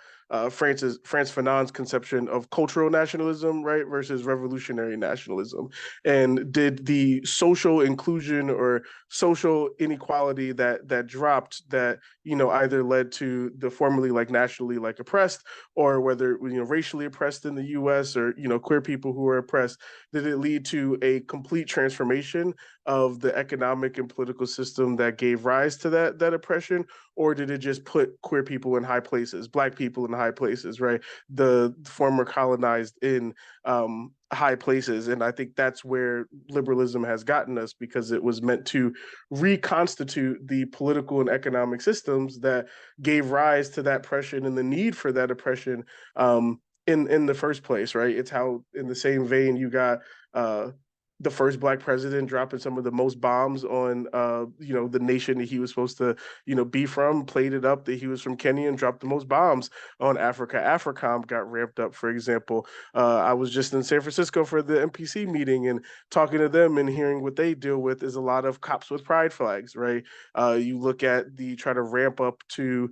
Frantz Fanon's conception of cultural nationalism, right, versus revolutionary nationalism. And did the social inclusion or social inequality that dropped that either led to the formerly like nationally like oppressed, or whether racially oppressed in the U.S. or queer people who are oppressed, did it lead to a complete transformation of the economic and political system that gave rise to that oppression, or did it just put queer people in high places, Black people in high places, right? The former colonized in high places. And I think that's where liberalism has gotten us, because it was meant to reconstitute the political and economic systems that gave rise to that oppression and the need for that oppression in the first place, right? It's how, in the same vein, you got the first Black president dropping some of the most bombs on the nation that he was supposed to be from, played it up that he was from Kenya and dropped the most bombs on Africa. AFRICOM got ramped up, for example. I was just in San Francisco for the NPC meeting, and talking to them and hearing what they deal with is a lot of cops with pride flags, right? You look at the try to ramp up to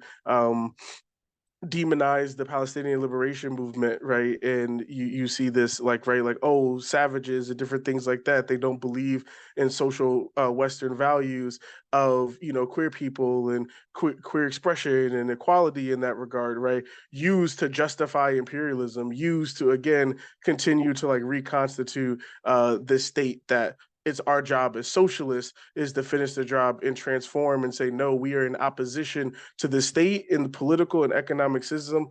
demonize the Palestinian liberation movement, right? And you see this like, right, like, oh, savages and different things like that. They don't believe in social Western values of queer people and queer expression and equality in that regard, right? Used to justify imperialism, used to again continue to like reconstitute this state that it's our job as socialists is to finish the job and transform and say, no, we are in opposition to the state and the political and economic system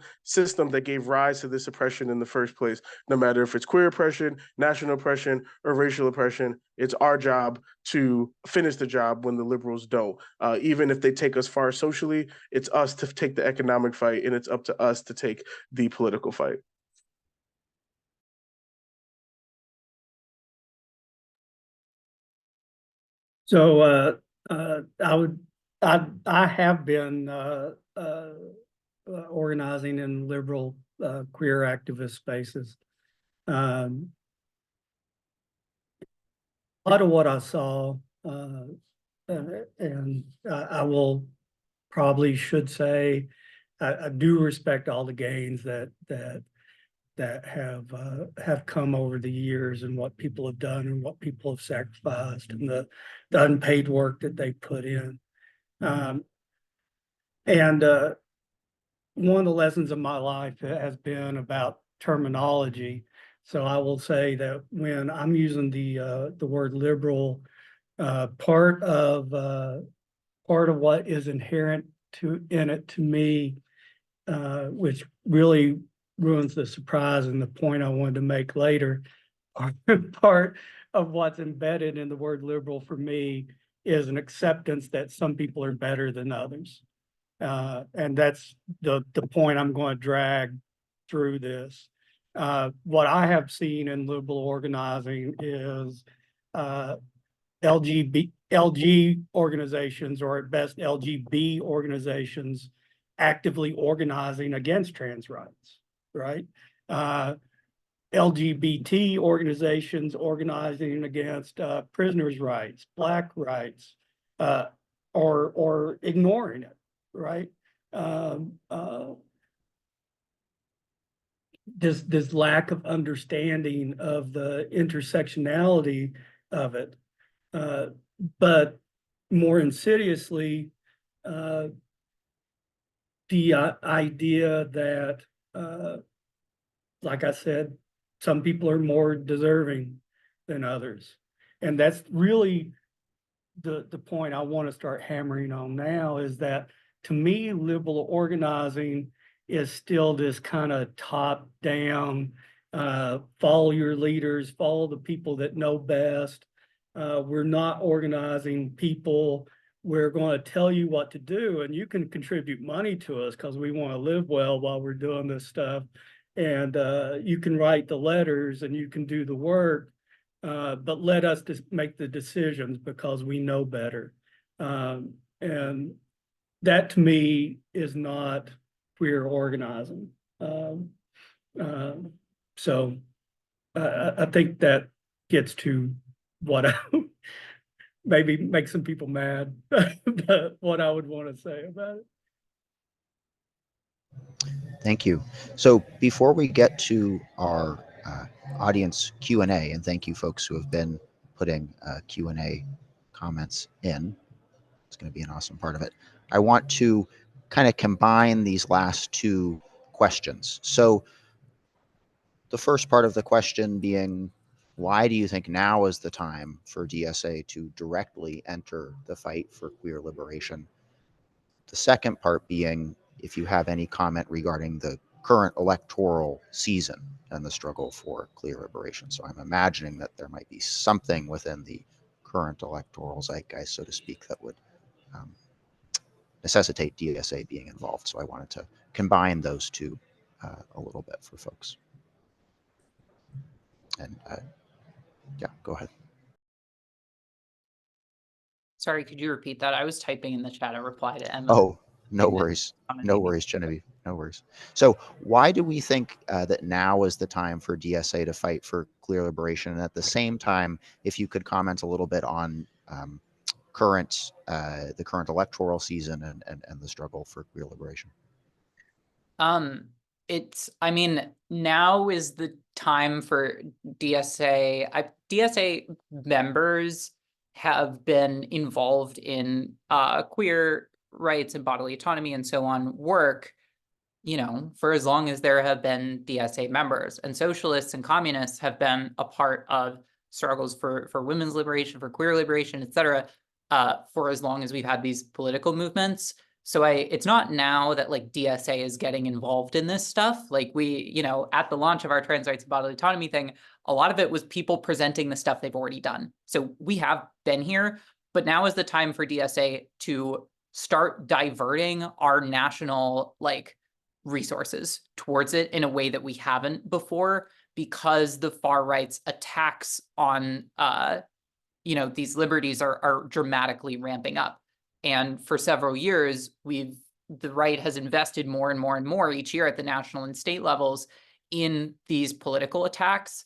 that gave rise to this oppression in the first place. No matter if it's queer oppression, national oppression, or racial oppression, it's our job to finish the job when the liberals don't. Even if they take us far socially, it's us to take the economic fight, and it's up to us to take the political fight. So I have been organizing in liberal queer activist spaces. A lot of what I saw, and I will probably should say, I do respect all the gains that have come over the years, and what people have done and what people have sacrificed, and the unpaid work that they put in. And one of the lessons of my life has been about terminology. So I will say that when I'm using the word liberal, part of what is inherent in it to me, which really ruins the surprise and the point I wanted to make later, part of what's embedded in the word liberal for me is an acceptance that some people are better than others. And that's the point I'm going to drag through this. What I have seen in liberal organizing is LG organizations, or at best LGB organizations, actively organizing against trans rights, right? LGBT organizations organizing against prisoners' rights, Black rights, or ignoring it, right? This lack of understanding of the intersectionality of it. But more insidiously, the idea that, like I said, some people are more deserving than others. And that's really the point I want to start hammering on now, is that to me, liberal organizing is still this kind of top down, follow your leaders, follow the people that know best. We're not organizing people. We're going to tell you what to do, and you can contribute money to us because we want to live well while we're doing this stuff. And you can write the letters and you can do the work, but let us just make the decisions because we know better. And that to me is not queer organizing. So I think that gets to what I maybe make some people mad, but what I would want to say about it. Thank you. So before we get to our audience Q&A, and thank you folks who have been putting Q&A comments in, it's going to be an awesome part of it. I want to kind of combine these last two questions. So the first part of the question being, why do you think now is the time for DSA to directly enter the fight for queer liberation? The second part being, if you have any comment regarding the current electoral season and the struggle for clear liberation. So I'm imagining that there might be something within the current electoral zeitgeist, so to speak, that would necessitate DSA being involved. So I wanted to combine those two a little bit for folks. And yeah, go ahead. Sorry, could you repeat that? I was typing in the chat a reply to Emma. Oh, no worries. No worries, Genevieve. No worries. So why do we think that now is the time for DSA to fight for clear liberation? And at the same time, if you could comment a little bit on the current electoral season and the struggle for queer liberation. I mean, now is the time for DSA. DSA members have been involved in queer rights and bodily autonomy and so on work, you know, for as long as there have been DSA members. And socialists and communists have been a part of struggles for women's liberation, for queer liberation, et cetera, for as long as we've had these political movements. So it's not now that like DSA is getting involved in this stuff. Like we, you know, at the launch of our trans rights and bodily autonomy thing, a lot of it was people presenting the stuff they've already done. So we have been here, but now is the time for DSA to start diverting our national like resources towards it in a way that we haven't before, because the far right's attacks on you know, these liberties are dramatically ramping up. And for several years, the right has invested more and more and more each year at the national and state levels in these political attacks.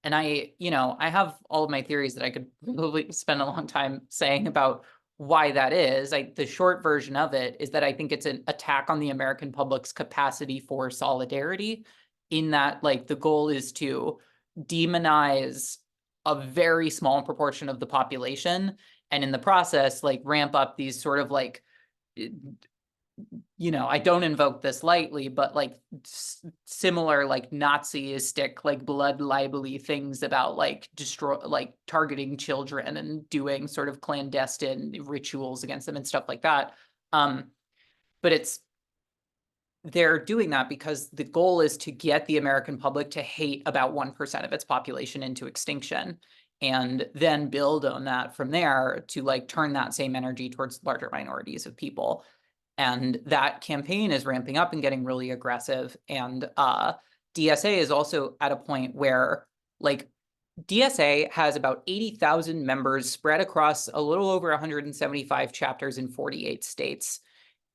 And I have all of my theories that I could probably spend a long time saying about why that is. The short version of it is that I think it's an attack on the American public's capacity for solidarity, in that like the goal is to demonize a very small proportion of the population, and in the process, like ramp up these sort of like, you know, I don't invoke this lightly, but like similar like Nazistic, like blood libel-y things about like targeting children and doing sort of clandestine rituals against them and stuff like that. But they're doing that because the goal is to get the American public to hate about 1% of its population into extinction, and then build on that from there to like turn that same energy towards larger minorities of people. And that campaign is ramping up and getting really aggressive. And DSA is also at a point where like DSA has about 80,000 members spread across a little over 175 chapters in 48 states.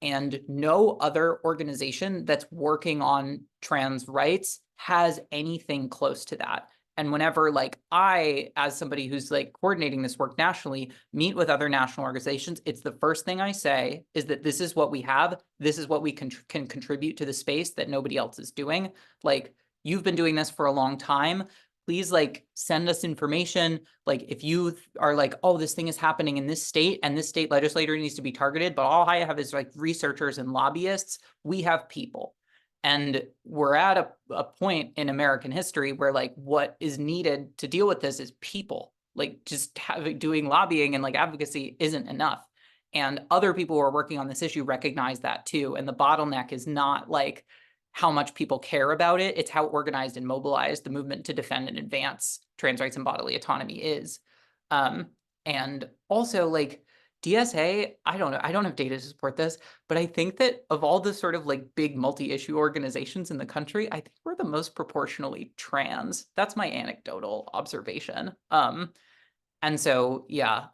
And no other organization that's working on trans rights has anything close to that. And whenever like I, as somebody who's like coordinating this work nationally, meet with other national organizations, it's the first thing I say is that this is what we have. This is what we can contribute to the space that nobody else is doing. Like, you've been doing this for a long time. please like send us information. Like if you are like, oh, this thing is happening in this state and this state legislator needs to be targeted, but all I have is like researchers and lobbyists. We have people. And we're at a point in American history where like what is needed to deal with this is people. Like just doing lobbying and like advocacy isn't enough. And other people who are working on this issue recognize that too. And the bottleneck is not like how much people care about it, it's how organized and mobilized the movement to defend and advance trans rights and bodily autonomy is. And also like DSA, I don't know, I don't have data to support this, but I think that of all the sort of like big multi-issue organizations in the country, I think we're the most proportionally trans. That's my anecdotal observation. And so, yeah,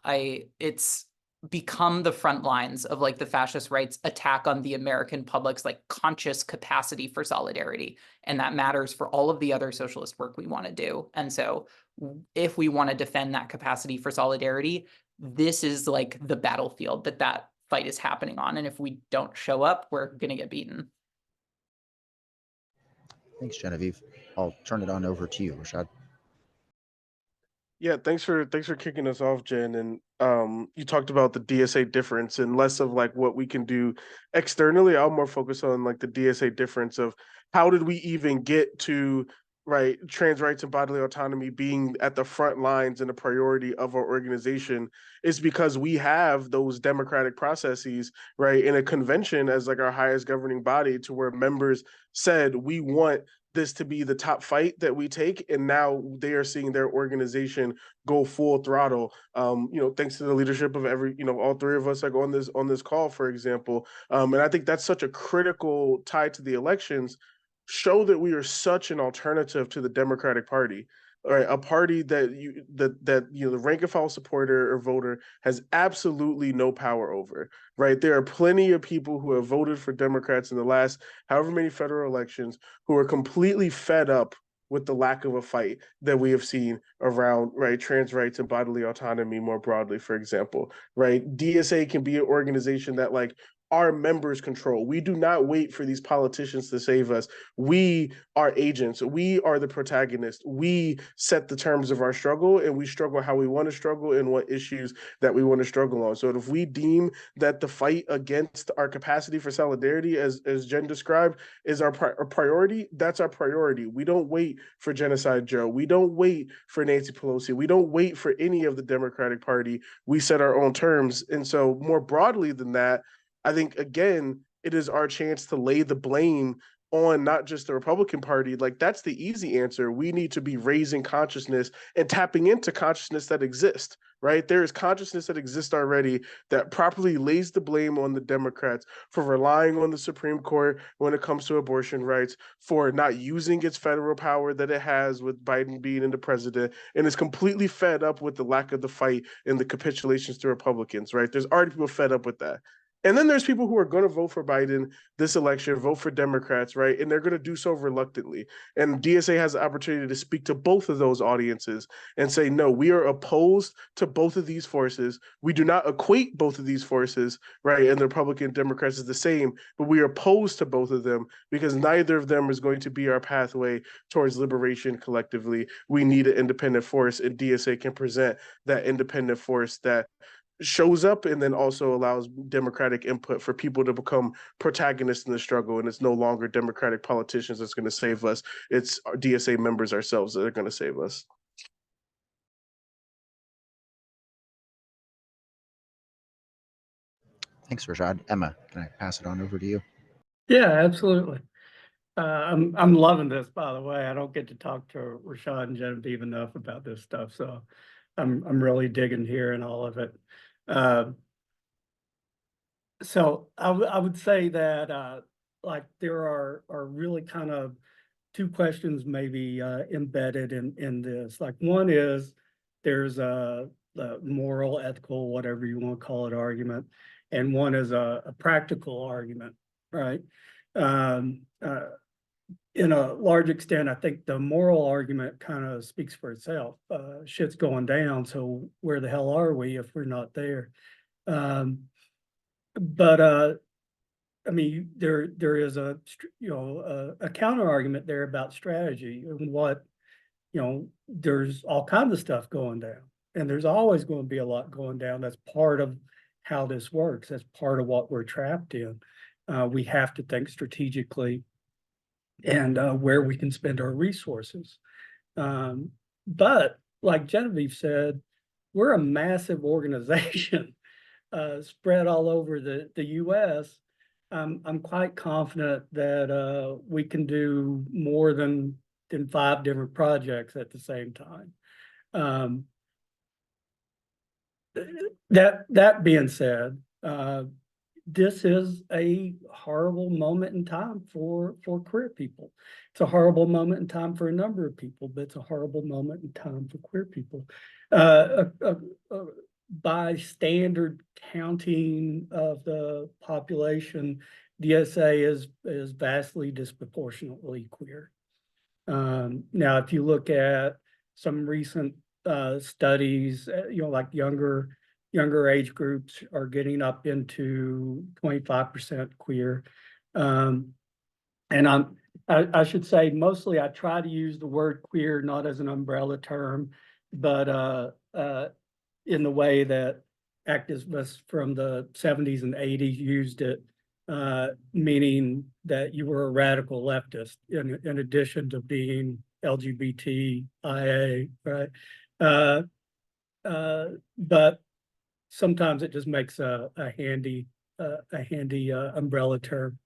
it's become the front lines of like the fascist right's attack on the American public's like conscious capacity for solidarity. And that matters for all of the other socialist work we want to do. And so if we want to defend that capacity for solidarity, this is like the battlefield that fight is happening on. And if we don't show up, we're going to get beaten. Thanks, Genevieve. I'll turn it on over to you, Rashad. Yeah, thanks for kicking us off, Jen. And you talked about the DSA difference and less of like what we can do externally. I'll more focus on like the DSA difference of how did we even get to trans rights and bodily autonomy being at the front lines and a priority of our organization is because we have those democratic processes, right, in a convention as like our highest governing body to where members said we want this to be the top fight that we take, and now they are seeing their organization go full throttle. Thanks to the leadership of all three of us like on this call, for example. And I think that's such a critical tie to the elections. Show that we are such an alternative to the Democratic Party, right? A party that the rank and file supporter or voter has absolutely no power over, right? There are plenty of people who have voted for Democrats in the last however many federal elections who are completely fed up with the lack of a fight that we have seen around, right, trans rights and bodily autonomy more broadly, for example, right? DSA can be an organization that like our members control. We do not wait for these politicians to save us. We are agents. We are the protagonists. We set the terms of our struggle, and we struggle how we want to struggle and what issues that we want to struggle on. So if we deem that the fight against our capacity for solidarity, as Jen described, is our priority, that's our priority. We don't wait for Genocide Joe. We don't wait for Nancy Pelosi. We don't wait for any of the Democratic Party. We set our own terms. And so more broadly than that, I think, again, it is our chance to lay the blame on not just the Republican Party. Like, that's the easy answer. We need to be raising consciousness and tapping into consciousness that exists, right? There is consciousness that exists already that properly lays the blame on the Democrats for relying on the Supreme Court when it comes to abortion rights, for not using its federal power that it has with Biden being in the president, and is completely fed up with the lack of the fight and the capitulations to Republicans, right? There's already people fed up with that. And then there's people who are going to vote for Biden this election, vote for Democrats, right? And they're going to do so reluctantly. And DSA has the opportunity to speak to both of those audiences and say, no, we are opposed to both of these forces. We do not equate both of these forces, right? And the Republican Democrats is the same, but we are opposed to both of them because neither of them is going to be our pathway towards liberation collectively. We need an independent force, and DSA can present that independent force that shows up and then also allows democratic input for people to become protagonists in the struggle. And it's no longer Democratic politicians that's going to save us. It's our DSA members ourselves that are going to save us. Thanks, Rashad. Emma, can I pass it on over to you? Yeah, absolutely. I'm loving this, by the way. I don't get to talk to Rashad and Genevieve enough about this stuff, so I'm really digging here and all of it. So I would say that like there are really kind of two questions maybe embedded in this. Like one is there's a moral, ethical, whatever you want to call it, argument, and one is a practical argument, right? In a large extent, I think the moral argument kind of speaks for itself. Shit's going down, so where the hell are we if we're not there? But I mean, there is a counter argument there about strategy and what there's all kinds of stuff going down, and there's always going to be a lot going down. That's part of how this works. That's part of what we're trapped in. We have to think strategically and where we can spend our resources. But like Genevieve said, we're a massive organization spread all over the US. I'm quite confident that we can do more than 5 different projects at the same time. That being said, this is a horrible moment in time for queer people. It's a horrible moment in time for a number of people, but it's a horrible moment in time for queer people. By standard counting of the population, DSA is vastly disproportionately queer. Now, if you look at some recent studies, like younger age groups are getting up into 25% queer. And I should say, mostly I try to use the word queer not as an umbrella term, but in the way that activists from the 70s and 80s used it, meaning that you were a radical leftist in addition to being LGBTIA, right? But sometimes it just makes a handy umbrella term.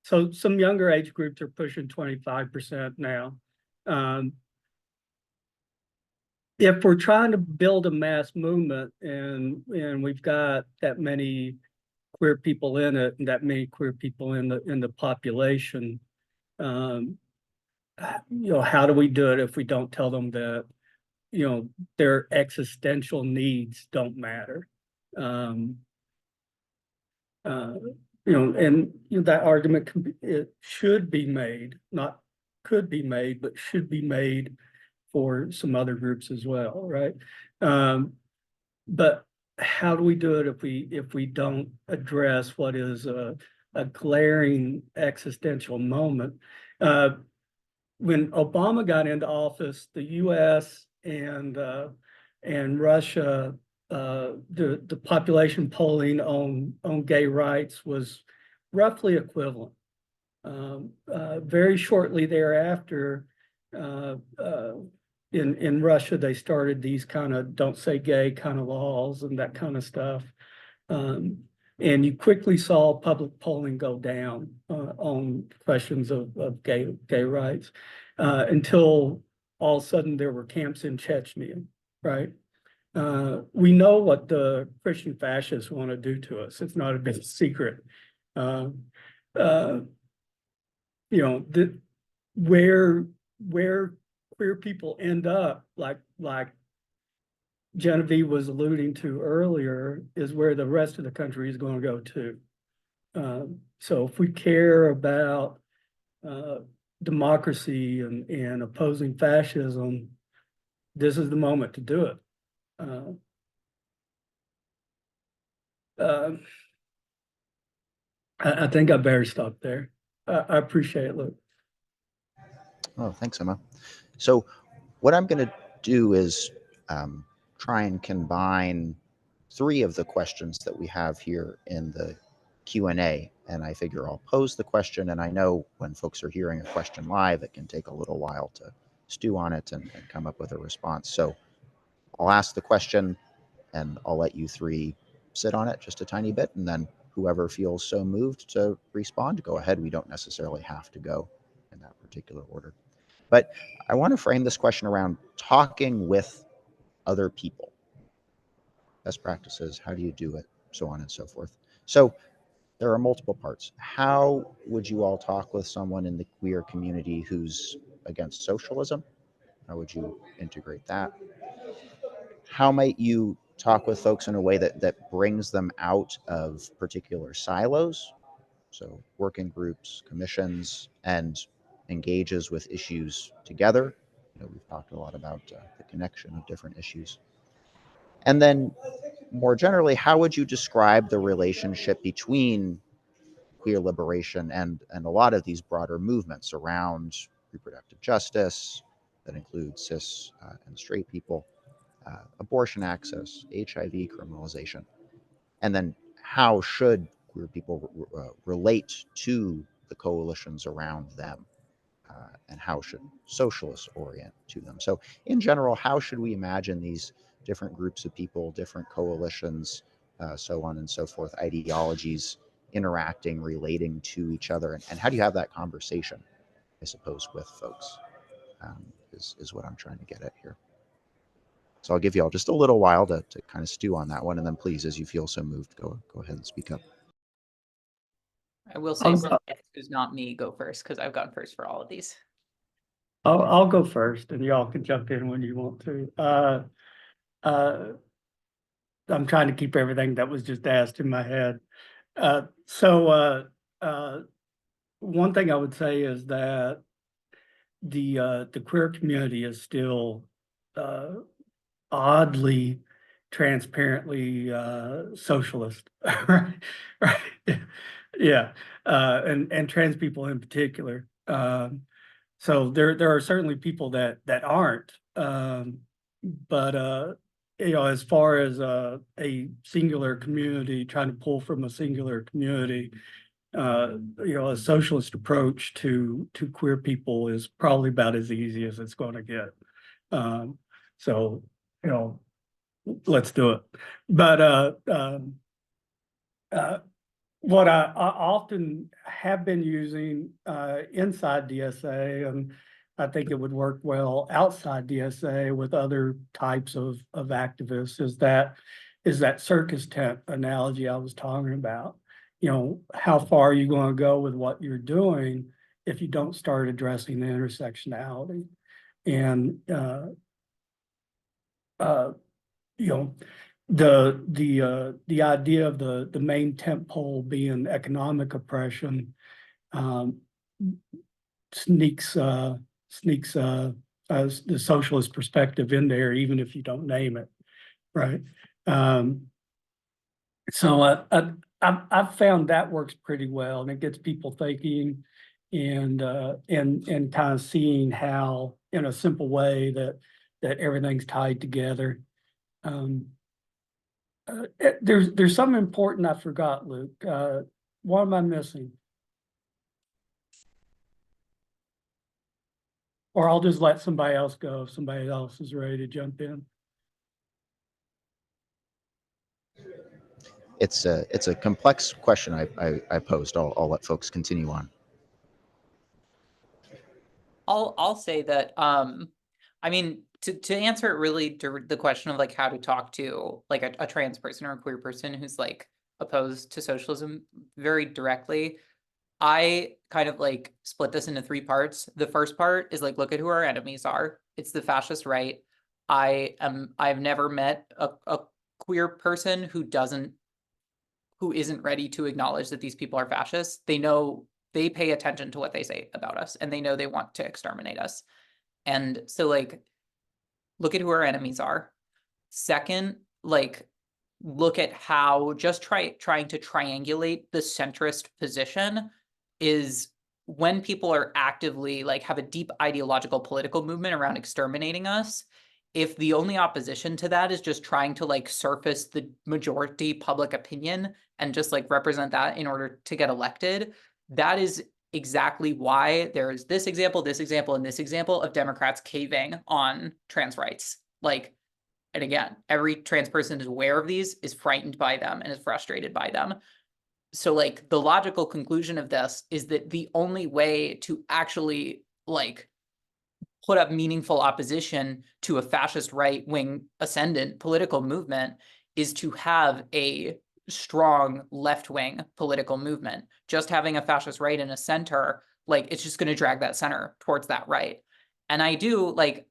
So some younger age groups are pushing 25% now. If we're trying to build a mass movement and we've got that many queer people in it and that many queer people in the population, how do we do it if we don't tell them that their existential needs don't matter? That argument it should be made, not could be made, but should be made for some other groups as well, right? But how do we do it if we don't address what is a glaring existential moment? When Obama got into office, the U.S. and Russia, the population polling on gay rights was roughly equivalent. Very shortly thereafter, in Russia, they started these kind of don't say gay kind of laws and that kind of stuff. And you quickly saw public polling go down on questions of gay rights until all of a sudden there were camps in Chechnya, right? We know what the Christian fascists want to do to us. It's not a big secret. Where queer people end up, like Genevieve was alluding to earlier, is where the rest of the country is going to go to. So if we care about democracy and opposing fascism, this is the moment to do it. I think I better stop there. I appreciate it, Luke. Oh, thanks, Emma. So what I'm going to do is try and combine 3 of the questions that we have here in the Q&A, and I figure I'll pose the question, and I know when folks are hearing a question live, it can take a little while to stew on it and come up with a response. So I'll ask the question, and I'll let you 3 sit on it just a tiny bit, and then whoever feels so moved to respond, go ahead. We don't necessarily have to go in that particular order. But I want to frame this question around talking with other people. Best practices, how do you do it, so on and so forth. So there are multiple parts. How would you all talk with someone in the queer community who's against socialism? How would you integrate that? How might you talk with folks in a way that brings them out of particular silos? So working groups, commissions, and engages with issues together. We've talked a lot about the connection of different issues. And then more generally, how would you describe the relationship between queer liberation and a lot of these broader movements around reproductive justice that include cis and straight people, abortion access, HIV criminalization, and then how should queer people relate to the coalitions around them, and how should socialists orient to them? So in general, how should we imagine these different groups of people, different coalitions, so on and so forth, ideologies interacting, relating to each other, and how do you have that conversation, I suppose, with folks, is what I'm trying to get at here. So I'll give you all just a little while to kind of stew on that one, and then please, as you feel so moved, go ahead and speak up. I will say, who's not me, go first, because I've gone first for all of these. I'll go first, and y'all can jump in when you want to. I'm trying to keep everything that was just asked in my head. One thing I would say is that the queer community is still oddly, transparently socialist, right? Right. Yeah, and trans people in particular. So there are certainly people that aren't, but as far as a singular community, trying to pull from a singular community, a socialist approach to queer people is probably about as easy as it's going to get. So let's do it. But what I often have been using inside DSA, and I think it would work well outside DSA with other types of activists, is that circus tent analogy I was talking about. How far are you going to go with what you're doing if you don't start addressing the intersectionality? And the idea of the main tent pole being economic oppression sneaks the socialist perspective in there, even if you don't name it, right? So I've found that works pretty well, and it gets people thinking and kind of seeing how, in a simple way, that everything's tied together. There's something important I forgot, Luke. What am I missing? Or I'll just let somebody else go if somebody else is ready to jump in. It's a complex question I posed. I'll let folks continue on. I'll say that I mean, to answer it really, the question of like how to talk to like a trans person or a queer person who's like opposed to socialism very directly, I kind of like split this into 3 parts. The first part is like, look at who our enemies are. It's the fascist right. I've never met a queer person who isn't ready to acknowledge that these people are fascists. They pay attention to what they say about us, and they know they want to exterminate us. And so like, look at who our enemies are. Second, like, look at how just trying to triangulate the centrist position is when people are actively like have a deep ideological political movement around exterminating us. If the only opposition to that is just trying to like surface the majority public opinion and just like represent that in order to get elected, that is exactly why there is this example, and this example of Democrats caving on trans rights. Like, and again, every trans person is aware of these, is frightened by them, and is frustrated by them. So like the logical conclusion of this is that the only way to actually like put up meaningful opposition to a fascist right-wing ascendant political movement is to have a strong left-wing political movement. Just having a fascist right in a center, like, it's just going to drag that center towards that right. And I do like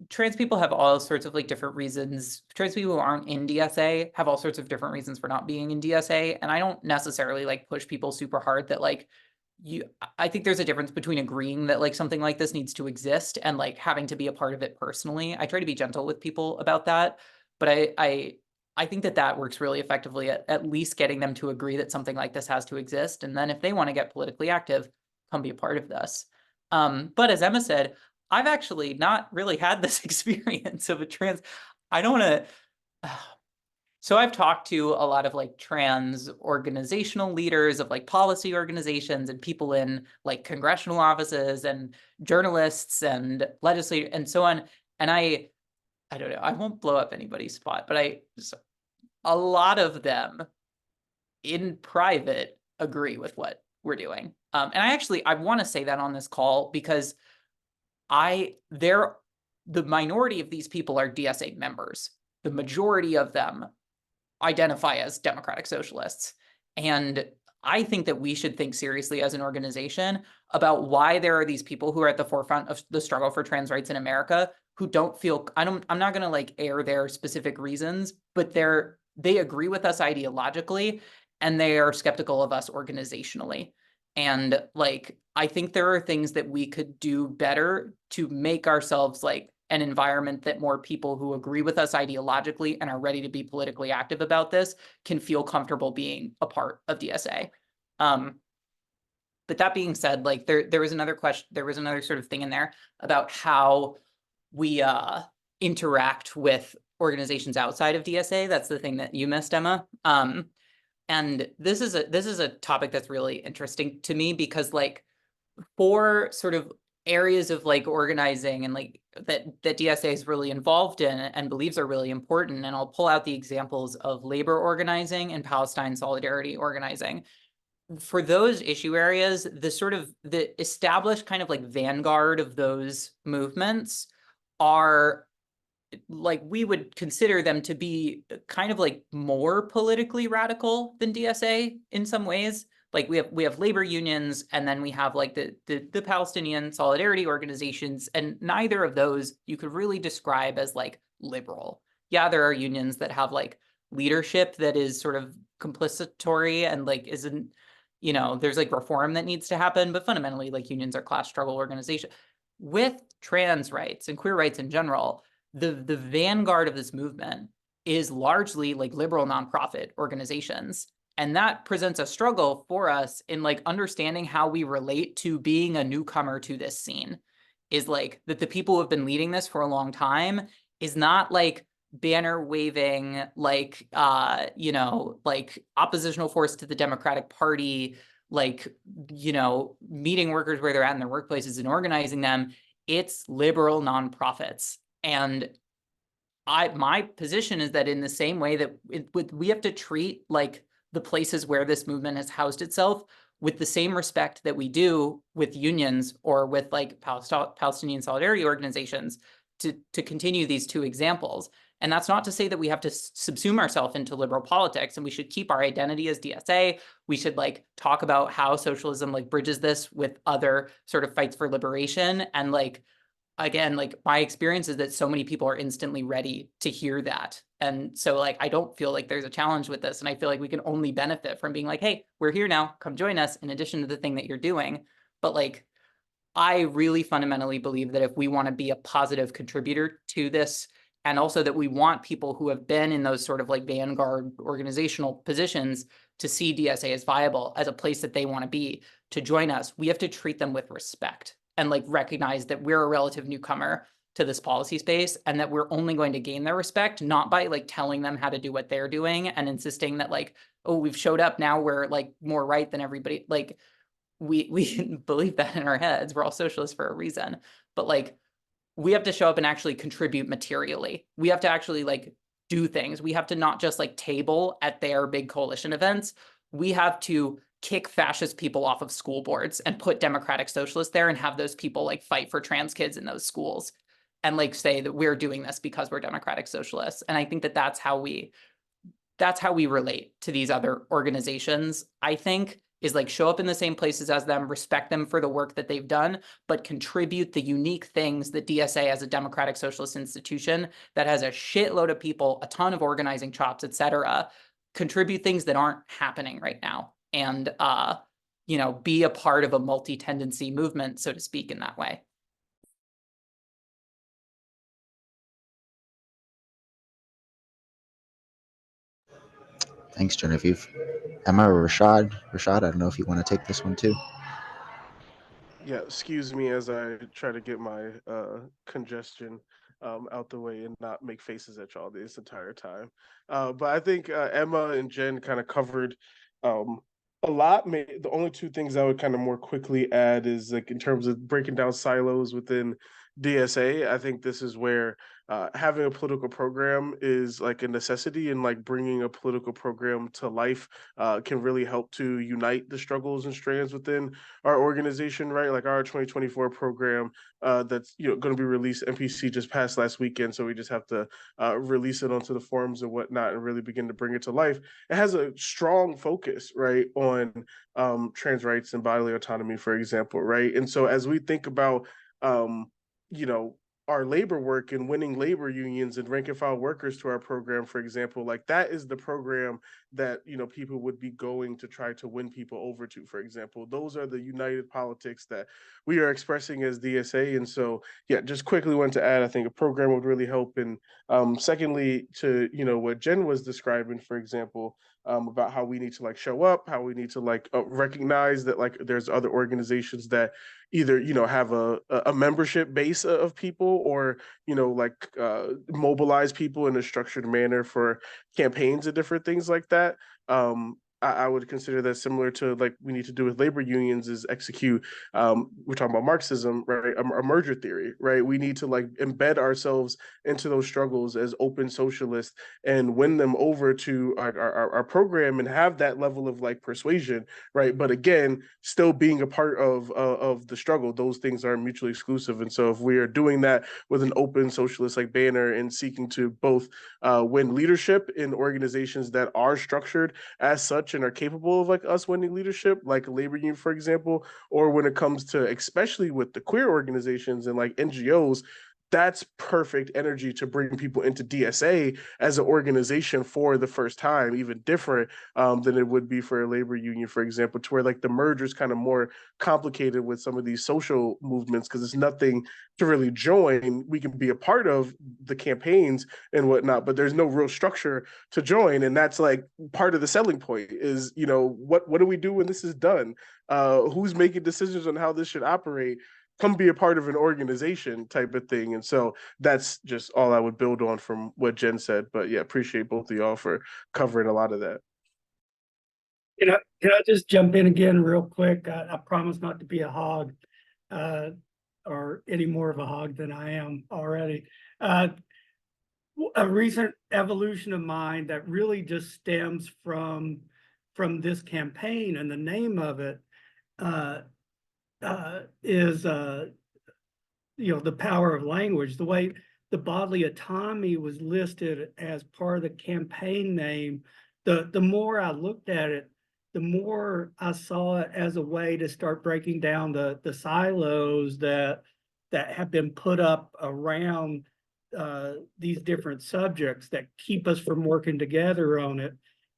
trans people have all sorts of like different reasons. Trans people who aren't in DSA have all sorts of different reasons for not being in DSA. And I don't necessarily like push people super hard that like I think there's a difference between agreeing that like something like this needs to exist and like having to be a part of it personally. I try to be gentle with people about that, but I think that that works really effectively at least getting them to agree that something like this has to exist. And then if they want to get politically active, come be a part of this. But as Emma said, I've actually not really had this experience of a trans. I don't want to. So I've talked to a lot of like trans organizational leaders of like policy organizations and people in like congressional offices and journalists and legislators and so on. And I don't know, I won't blow up anybody's spot, but a lot of them in private agree with what we're doing. And I want to say that on this call because the minority of these people are DSA members. The majority of them identify as democratic socialists. And I think that we should think seriously as an organization about why there are these people who are at the forefront of the struggle for trans rights in America who don't feel, I'm not going to like air their specific reasons, but they agree with us ideologically and they are skeptical of us organizationally. And like, I think there are things that we could do better to make ourselves like an environment that more people who agree with us ideologically and are ready to be politically active about this can feel comfortable being a part of DSA. But that being said, like there was another question, there was another sort of thing in there about how we interact with organizations outside of DSA. That's the thing that you missed, Emma. And this is a topic that's really interesting to me because like for sort of areas of like organizing and like that DSA is really involved in and believes are really important. And I'll pull out the examples of labor organizing and Palestine solidarity organizing. For those issue areas, the established kind of like vanguard of those movements are like, we would consider them to be kind of like more politically radical than DSA in some ways. Like we have labor unions, and then we have like the Palestinian solidarity organizations, and neither of those you could really describe as like liberal. Yeah, there are unions that have like leadership that is sort of complicitory and like isn't, there's like reform that needs to happen, but fundamentally like unions are class struggle organization. With trans rights and queer rights in general, the vanguard of this movement is largely like liberal nonprofit organizations. And that presents a struggle for us in like understanding how we relate to being a newcomer to this scene. Is like that the people who have been leading this for a long time is not like banner waving, like, like oppositional force to the Democratic Party, like, meeting workers where they're at in their workplaces and organizing them. It's liberal nonprofits. And my position is that in the same way that we have to treat like the places where this movement has housed itself with the same respect that we do with unions or with like Palestinian solidarity organizations to continue these two examples. And that's not to say that we have to subsume ourselves into liberal politics, and we should keep our identity as DSA. We should like talk about how socialism like bridges this with other sort of fights for liberation. And like, again, like my experience is that so many people are instantly ready to hear that. And so like, I don't feel like there's a challenge with this. And I feel like we can only benefit from being like, hey, we're here now, come join us in addition to the thing that you're doing. But like, I really fundamentally believe that if we want to be a positive contributor to this, and also that we want people who have been in those sort of like vanguard organizational positions to see DSA as viable, as a place that they want to be, to join us, we have to treat them with respect and like recognize that we're a relative newcomer to this policy space, and that we're only going to gain their respect, not by like telling them how to do what they're doing and insisting that like, oh, we've showed up, now we're like more right than everybody. Like we believe that in our heads. We're all socialists for a reason. But like, we have to show up and actually contribute materially. We have to actually like do things. We have to not just like table at their big coalition events. We have to kick fascist people off of school boards and put democratic socialists there and have those people like fight for trans kids in those schools and like say that we're doing this because we're democratic socialists. And I think that that's how we relate to these other organizations, I think, is like show up in the same places as them, respect them for the work that they've done, but contribute the unique things that DSA as a democratic socialist institution that has a shitload of people, a ton of organizing chops, et cetera, contribute things that aren't happening right now. And, be a part of a multi-tendency movement, so to speak, in that way. Thanks, Genevieve. Emma or Rashad? Rashad, I don't know if you want to take this one too. Yeah, excuse me as I try to get my congestion out the way and not make faces at y'all this entire time. But I think Emma and Jen kind of covered um, a lot. The only two things I would kind of more quickly add is like in terms of breaking down silos within DSA. I think this is where having a political program is like a necessity, and like bringing a political program to life can really help to unite the struggles and strands within our organization, right? Like our 2024 program that's going to be released. NPC just passed last weekend, so we just have to release it onto the forums and whatnot, and really begin to bring it to life. It has a strong focus, right, on trans rights and bodily autonomy, for example, right? And so as we think about you know, our labor work and winning labor unions and rank and file workers to our program, for example, like that is the program that, people would be going to try to win people over to, for example. Those are the united politics that we are expressing as DSA. And so, yeah, just quickly want to add, I think a program would really help. And secondly, to, what Jen was describing, for example, about how we need to like show up, how we need to like recognize that like there's other organizations that either have a membership base of people, or mobilize people in a structured manner for campaigns and different things like that. I would consider that similar to like we need to do with labor unions is execute. We're talking about Marxism, right? A merger theory, right? We need to like embed ourselves into those struggles as open socialists and win them over to our program and have that level of like persuasion, right? But again, still being a part of the struggle. Those things are mutually exclusive. And so if we are doing that with an open socialist like banner and seeking to both win leadership in organizations that are structured as such and are capable of like us winning leadership, like a labor union, for example, or when it comes to especially with the queer organizations and like NGOs, that's perfect energy to bring people into DSA as an organization for the first time, even different than it would be for a labor union, for example, to where like the merger is kind of more complicated with some of these social movements because it's nothing to really join. We can be a part of the campaigns and whatnot, but there's no real structure to join. And that's like part of the selling point is, what do we do when this is done? Who's making decisions on how this should operate? Come be a part of an organization type of thing. And so that's just all I would build on from what Jen said. But yeah, appreciate both of y'all for covering a lot of that. Can I just jump in again real quick? I promise not to be a hog, or any more of a hog than I am already. A recent evolution of mine that really just stems from this campaign, and the name of it is the power of language. The way the bodily autonomy was listed as part of the campaign name, the more I looked at it, the more I saw it as a way to start breaking down the silos that have been put up around these different subjects that keep us from working together on it.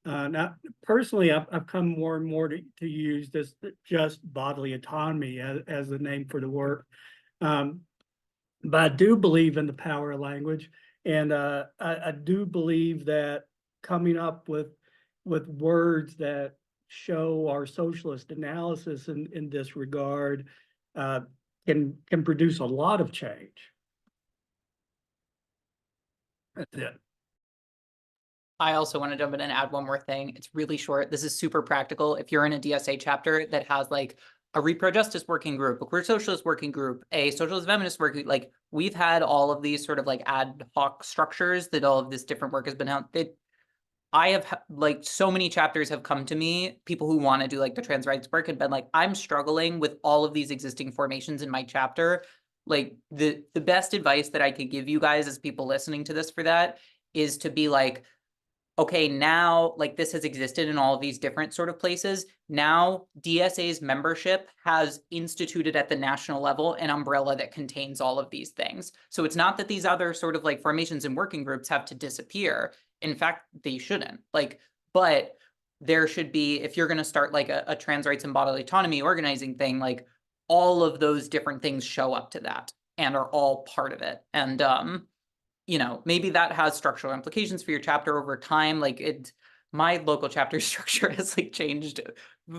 Now, personally, I've come more and more to use this just bodily autonomy as the name for the work. But I do believe in the power of language, and I do believe that coming up with words that show our socialist analysis in this regard can produce a lot of change. That's it. I also want to jump in and add one more thing. It's really short. This is super practical. If you're in a DSA chapter that has like a repro justice working group, a queer socialist working group, a socialist feminist working, like we've had all of these sort of like ad hoc structures that all of this different work has been out. I have like so many chapters have come to me, people who want to do like the trans rights work and been like, I'm struggling with all of these existing formations in my chapter. Like the best advice that I could give you guys as people listening to this for that is to be like, okay, now like this has existed in all of these different sort of places. Now DSA's membership has instituted at the national level an umbrella that contains all of these things. So it's not that these other sort of like formations and working groups have to disappear. In fact, they shouldn't. Like, but there should be, if you're going to start like a trans rights and bodily autonomy organizing thing, like all of those different things show up to that and are all part of it. And maybe that has structural implications for your chapter over time. Like my local chapter structure has like changed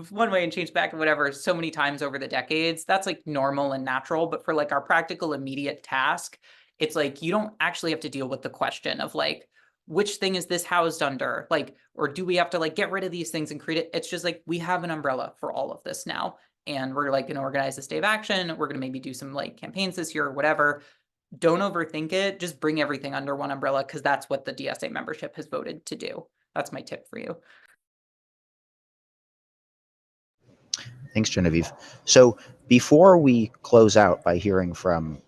one way and changed back and whatever so many times over the decades. That's like normal and natural. But for like our practical immediate task, it's like you don't actually have to deal with the question of like, which thing is this housed under? Like, or do we have to like get rid of these things and create it? It's just like we have an umbrella for all of this now. And we're like going to organize this day of action. We're going to maybe do some like campaigns this year or whatever. Don't overthink it. Just bring everything under one umbrella because that's what the DSA membership has voted to do. That's my tip for you. Thanks, Genevieve. So before we close out by hearing from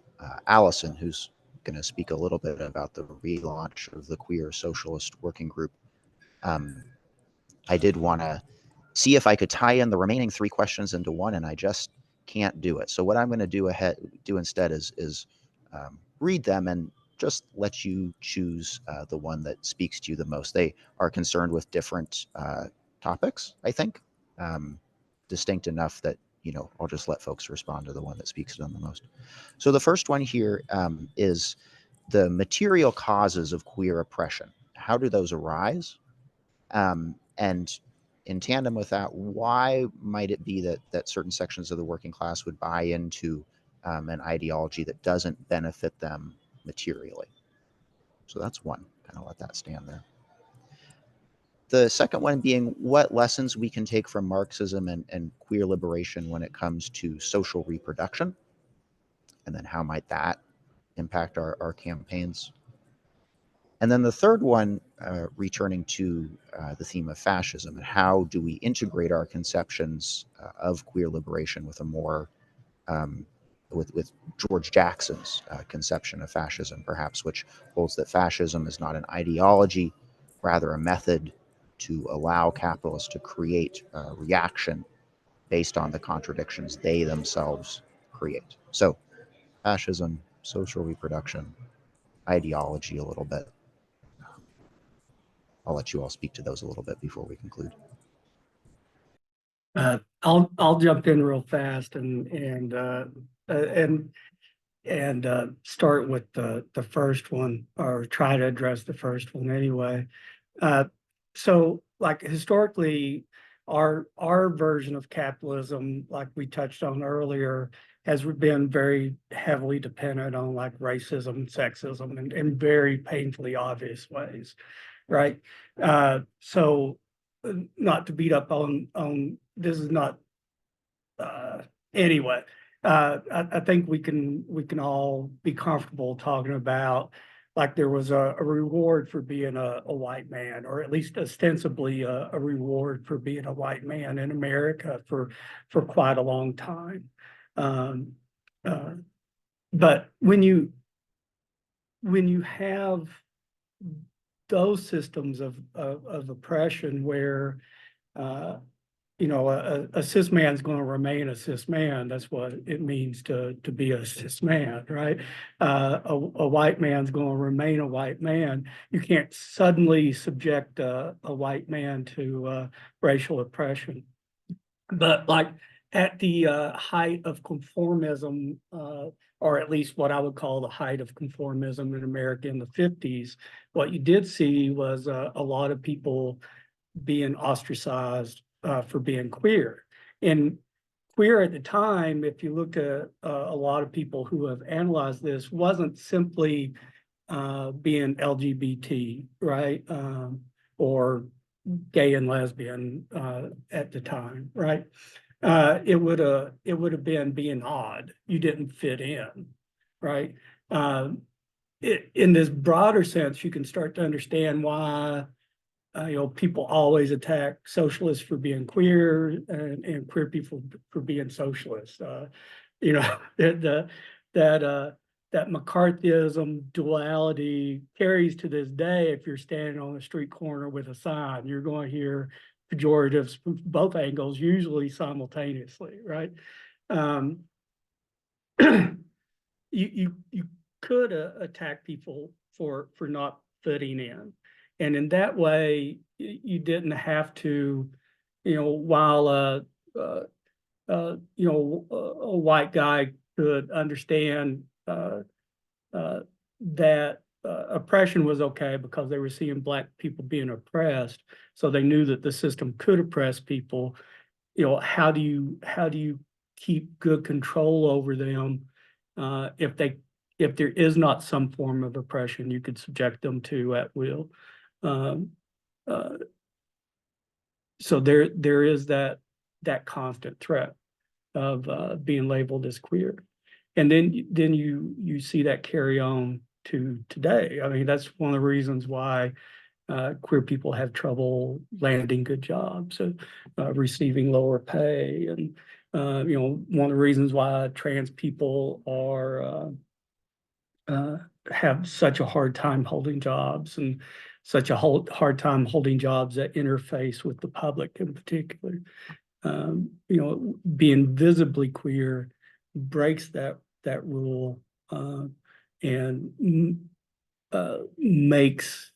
Allison, who's going to speak a little bit about the relaunch of the Queer Socialist Working Group, I did want to see if I could tie in the remaining 3 questions into one, and I just can't do it. So what I'm going to do instead is read them and just let you choose the one that speaks to you the most. They are concerned with different topics, I think, distinct enough that, you know, I'll just let folks respond to the one that speaks to them the most. So the first one here is the material causes of queer oppression. How do those arise? And in tandem with that, why might it be that certain sections of the working class would buy into an ideology that doesn't benefit them materially? So that's one, kind of let that stand there. The second one being what lessons we can take from Marxism and queer liberation when it comes to social reproduction, and then how might that impact our campaigns. And then the third one, returning to the theme of fascism, and how do we integrate our conceptions of queer liberation with a more, with George Jackson's conception of fascism, perhaps, which holds that fascism is not an ideology, rather a method to allow capitalists to create a reaction based on the contradictions they themselves create. So fascism, social reproduction, ideology a little bit. I'll let you all speak to those a little bit before we conclude. I'll jump in real fast and start with the first one, or try to address the first one anyway. So like historically, our version of capitalism, like we touched on earlier, has been very heavily dependent on like racism, sexism, in very painfully obvious ways, right? So not to beat up on this is not anyway. I think we can all be comfortable talking about like there was a reward for being a white man, or at least ostensibly a reward for being a white man in America for quite a long time. But when you have those systems of oppression where you know, a cis man's going to remain a cis man. That's what it means to be a cis man, right? A white man's going to remain a white man. You can't suddenly subject a white man to racial oppression. But like at the height of conformism, or at least what I would call the height of conformism in America in the 50s, what you did see was a lot of people being ostracized for being queer. And queer at the time, if you look at a lot of people who have analyzed this, wasn't simply being LGBT, right? Or gay and lesbian at the time, right? It would have been being odd. You didn't fit in, right? In this broader sense, you can start to understand why you know, people always attack socialists for being queer and queer people for being socialists. You know, that McCarthyism duality carries to this day. If you're standing on a street corner with a sign, you're going to hear pejoratives from both angles, usually simultaneously, right? You could attack people for not fitting in. And in that way, you didn't have to, you know, while you know, a white guy could understand that oppression was okay because they were seeing Black people being oppressed. So they knew that the system could oppress people. You know, how do you keep good control over them if there is not some form of oppression you could subject them to at will? So there is that constant threat of being labeled as queer, and then you see that carry on to today. I mean, that's one of the reasons why queer people have trouble landing good jobs, receiving lower pay, and you know, one of the reasons why trans people have such a hard time holding jobs, and such a hard time holding jobs that interface with the public in particular. You know, being visibly queer breaks that rule and makes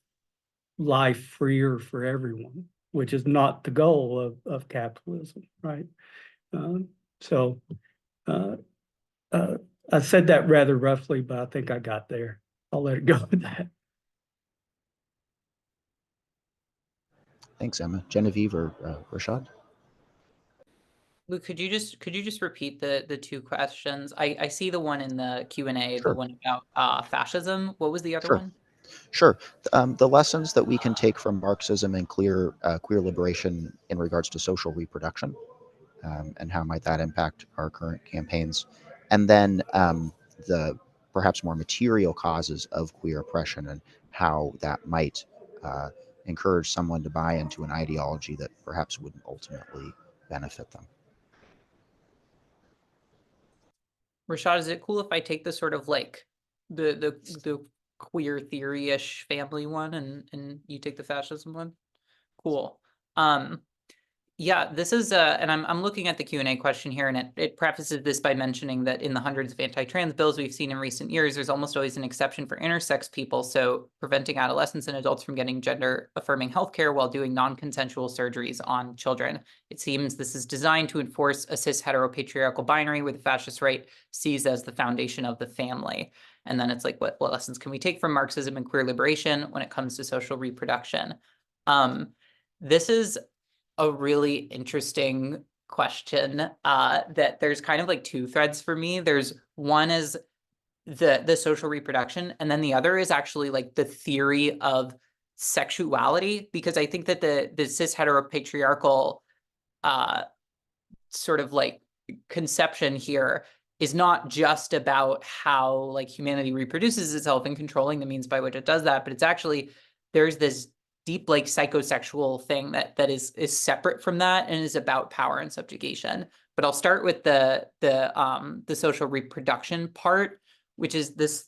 life freer for everyone, which is not the goal of capitalism, right? So I said that rather roughly, but I think I got there. I'll let it go with that. Thanks, Emma. Genevieve or Rashad? Luke, could you just repeat the two questions? I see the one in the Q&A, Sure. the one about fascism. What was the other Sure. one? Sure. The lessons that we can take from Marxism and queer liberation in regards to social reproduction, and how might that impact our current campaigns, and then the perhaps more material causes of queer oppression and how that might encourage someone to buy into an ideology that perhaps wouldn't ultimately benefit them. Rashad, is it cool if I take the sort of like the queer theory-ish family one and you take the fascism one? Cool. Yeah, this is and I'm looking at the Q&A question here, and it prefaces this by mentioning that in the hundreds of anti-trans bills we've seen in recent years, there's almost always an exception for intersex people, so preventing adolescents and adults from getting gender-affirming healthcare while doing non-consensual surgeries on children. It seems this is designed to enforce a cis heteropatriarchal binary where the fascist right sees as the foundation of the family. And then it's like, what lessons can we take from Marxism and queer liberation when it comes to social reproduction? This is a really interesting question that there's kind of like two threads for me. There's one is the social reproduction, and then the other is actually like the theory of sexuality, because I think that the cis heteropatriarchal sort of like conception here is not just about how like humanity reproduces itself and controlling the means by which it does that, but it's actually there's this deep like psychosexual thing that is separate from that and is about power and subjugation. But I'll start with the social reproduction part, which is this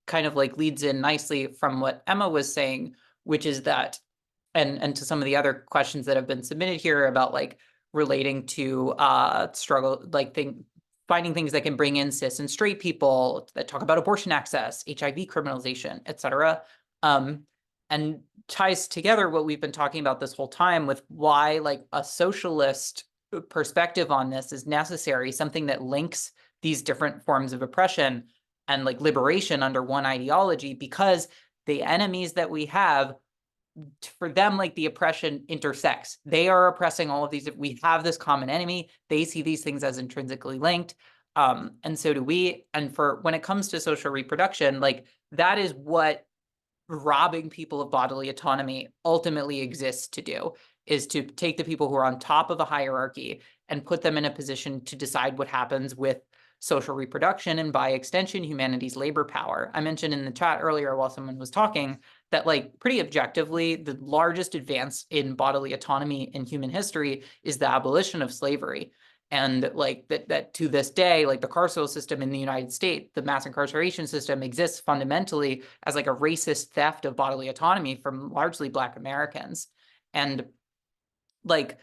kind of like leads in nicely from what Emma was saying, which is that, and to some of the other questions that have been submitted here about like relating to struggle, like finding things that can bring in cis and straight people that talk about abortion access, HIV criminalization, et cetera. And ties together what we've been talking about this whole time with why like a socialist perspective on this is necessary, something that links these different forms of oppression and like liberation under one ideology, because the enemies that we have, for them, like the oppression intersects. They are oppressing all of these. We have this common enemy. They see these things as intrinsically linked. And so do we. And for when it comes to social reproduction, like that is what robbing people of bodily autonomy ultimately exists to do, is to take the people who are on top of a hierarchy and put them in a position to decide what happens with social reproduction and by extension, humanity's labor power. I mentioned in the chat earlier while someone was talking that like pretty objectively, the largest advance in bodily autonomy in human history is the abolition of slavery. And like that to this day, like the carceral system in the United States, the mass incarceration system exists fundamentally as like a racist theft of bodily autonomy from largely Black Americans. And like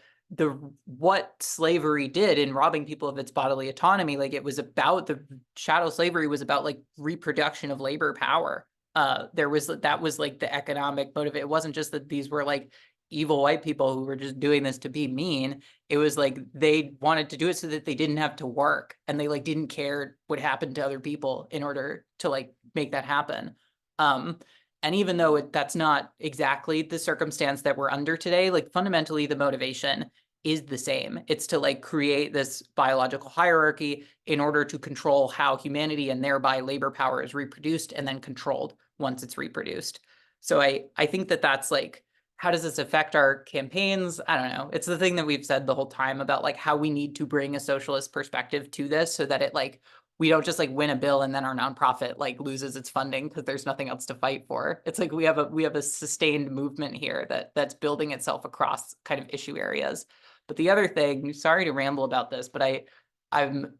what slavery did in robbing people of its bodily autonomy, like it was about the chattel slavery was about like reproduction of labor power. That was like the economic motive. It wasn't just that these were like evil white people who were just doing this to be mean. It was like they wanted to do it so that they didn't have to work, and they like didn't care what happened to other people in order to like make that happen. And even though that's not exactly the circumstance that we're under today, like fundamentally the motivation is the same. It's to like create this biological hierarchy in order to control how humanity and thereby labor power is reproduced and then controlled once it's reproduced. So I think that that's like, how does this affect our campaigns? I don't know. It's the thing that we've said the whole time about like how we need to bring a socialist perspective to this so that it like, we don't just like win a bill and then our nonprofit like loses its funding because there's nothing else to fight for. It's like we have a sustained movement here that's building itself across kind of issue areas. But the other thing, sorry to ramble about this, but I'm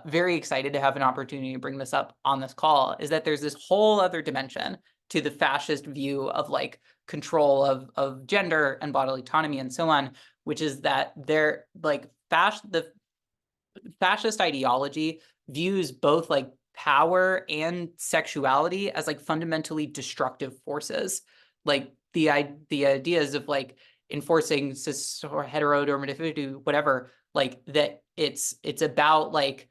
very excited to have an opportunity to bring this up on this call, is that there's this whole other dimension to the fascist view of like control of gender and bodily autonomy and so on, which is that they're like the fascist ideology views both like power and sexuality as like fundamentally destructive forces. Like the ideas of like enforcing cis or heteronormativity, whatever, like that it's about like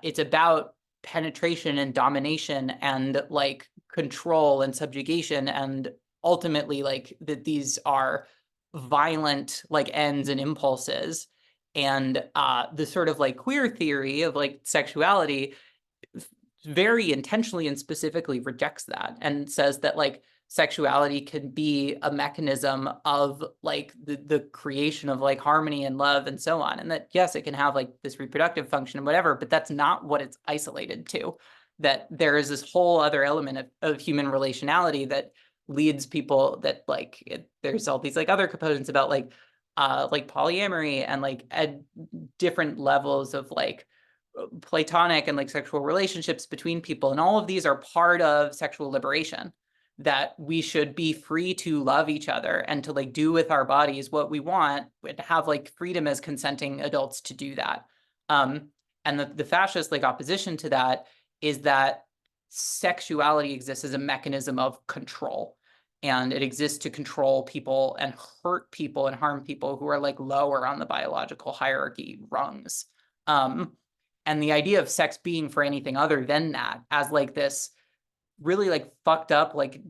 it's about penetration and domination and like control and subjugation, and ultimately like that these are violent like ends and impulses. And the sort of like queer theory of like sexuality very intentionally and specifically rejects that and says that like sexuality can be a mechanism of like the creation of like harmony and love and so on. And that, yes, it can have like this reproductive function and whatever, but that's not what it's isolated to. That there is this whole other element of human relationality that leads people that like, there's all these like other components about like polyamory and like at different levels of like platonic and like sexual relationships between people. And all of these are part of sexual liberation, that we should be free to love each other and to like do with our bodies what we want, and have like freedom as consenting adults to do that. And the fascist like opposition to that is that sexuality exists as a mechanism of control. And it exists to control people and hurt people and harm people who are like lower on the biological hierarchy rungs. And the idea of sex being for anything other than that, as like this really like fucked up, like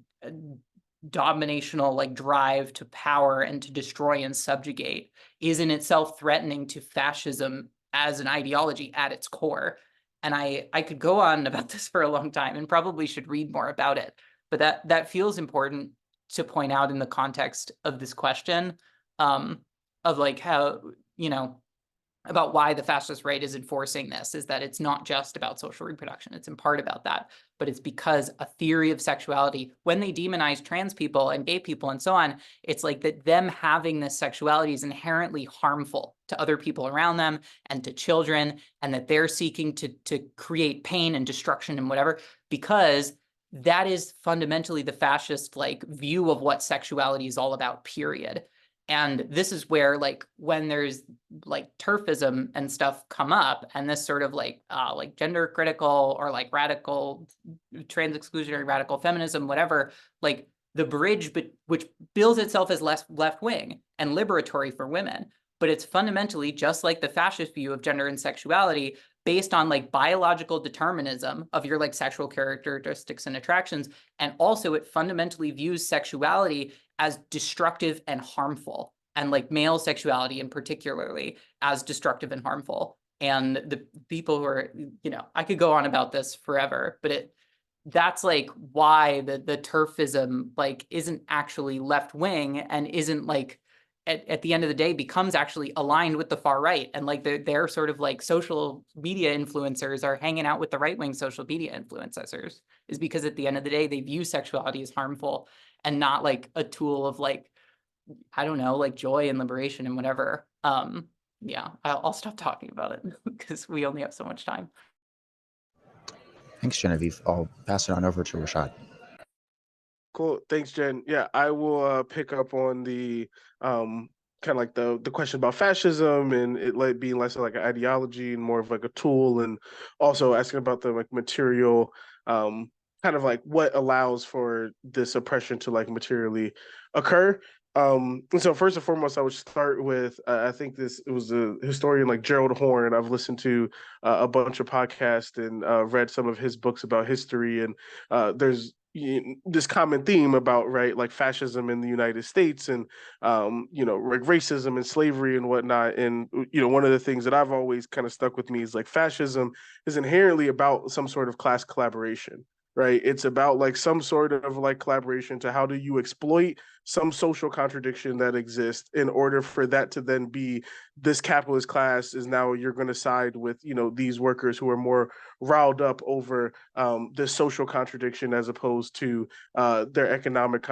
dominational like drive to power and to destroy and subjugate, is in itself threatening to fascism as an ideology at its core. And I could go on about this for a long time and probably should read more about it, but that feels important to point out in the context of this question, of like how, you know, about why the fascist right is enforcing this, is that it's not just about social reproduction. It's in part about that, but it's because a theory of sexuality, when they demonize trans people and gay people and so on, it's like that them having this sexuality is inherently harmful to other people around them and to children, and that they're seeking to create pain and destruction and whatever, because that is fundamentally the fascist like view of what sexuality is all about, period. And this is where like when there's like turfism and stuff come up, and this sort of like gender critical or like radical trans exclusionary radical feminism, whatever, like the bridge which bills itself as less left wing and liberatory for women, but it's fundamentally just like the fascist view of gender and sexuality, based on like biological determinism of your like sexual characteristics and attractions. And also it fundamentally views sexuality as destructive and harmful, and like male sexuality in particularly as destructive and harmful. And the people who are, you know, I could go on about this forever, but that's like why the turfism like isn't actually left wing and isn't like at the end of the day becomes actually aligned with the far right, and like they're sort of like social media influencers are hanging out with the right-wing social media influencers, is because at the end of the day they view sexuality as harmful and not like a tool of like, I don't know, like joy and liberation and whatever. Yeah, I'll stop talking about it because we only have so much time. Thanks, Genevieve. I'll pass it on over to Rashad. Cool. Thanks, Jen. Yeah, I will pick up on the kind of like the question about fascism and it like being less of like an ideology and more of like a tool, and also asking about the like material kind of like what allows for this oppression to like materially occur. And so first and foremost, I would start with I think it was a historian like Gerald Horne. I've listened to a bunch of podcasts and read some of his books about history, and there's this common theme about, right, like fascism in the United States and like racism and slavery and whatnot. And one of the things that I've always kind of stuck with me is like fascism is inherently about some sort of class collaboration, right? It's about like some sort of like collaboration to how do you exploit some social contradiction that exists in order for that to then be this capitalist class is now you're going to side with these workers who are more riled up over this social contradiction as opposed to their economic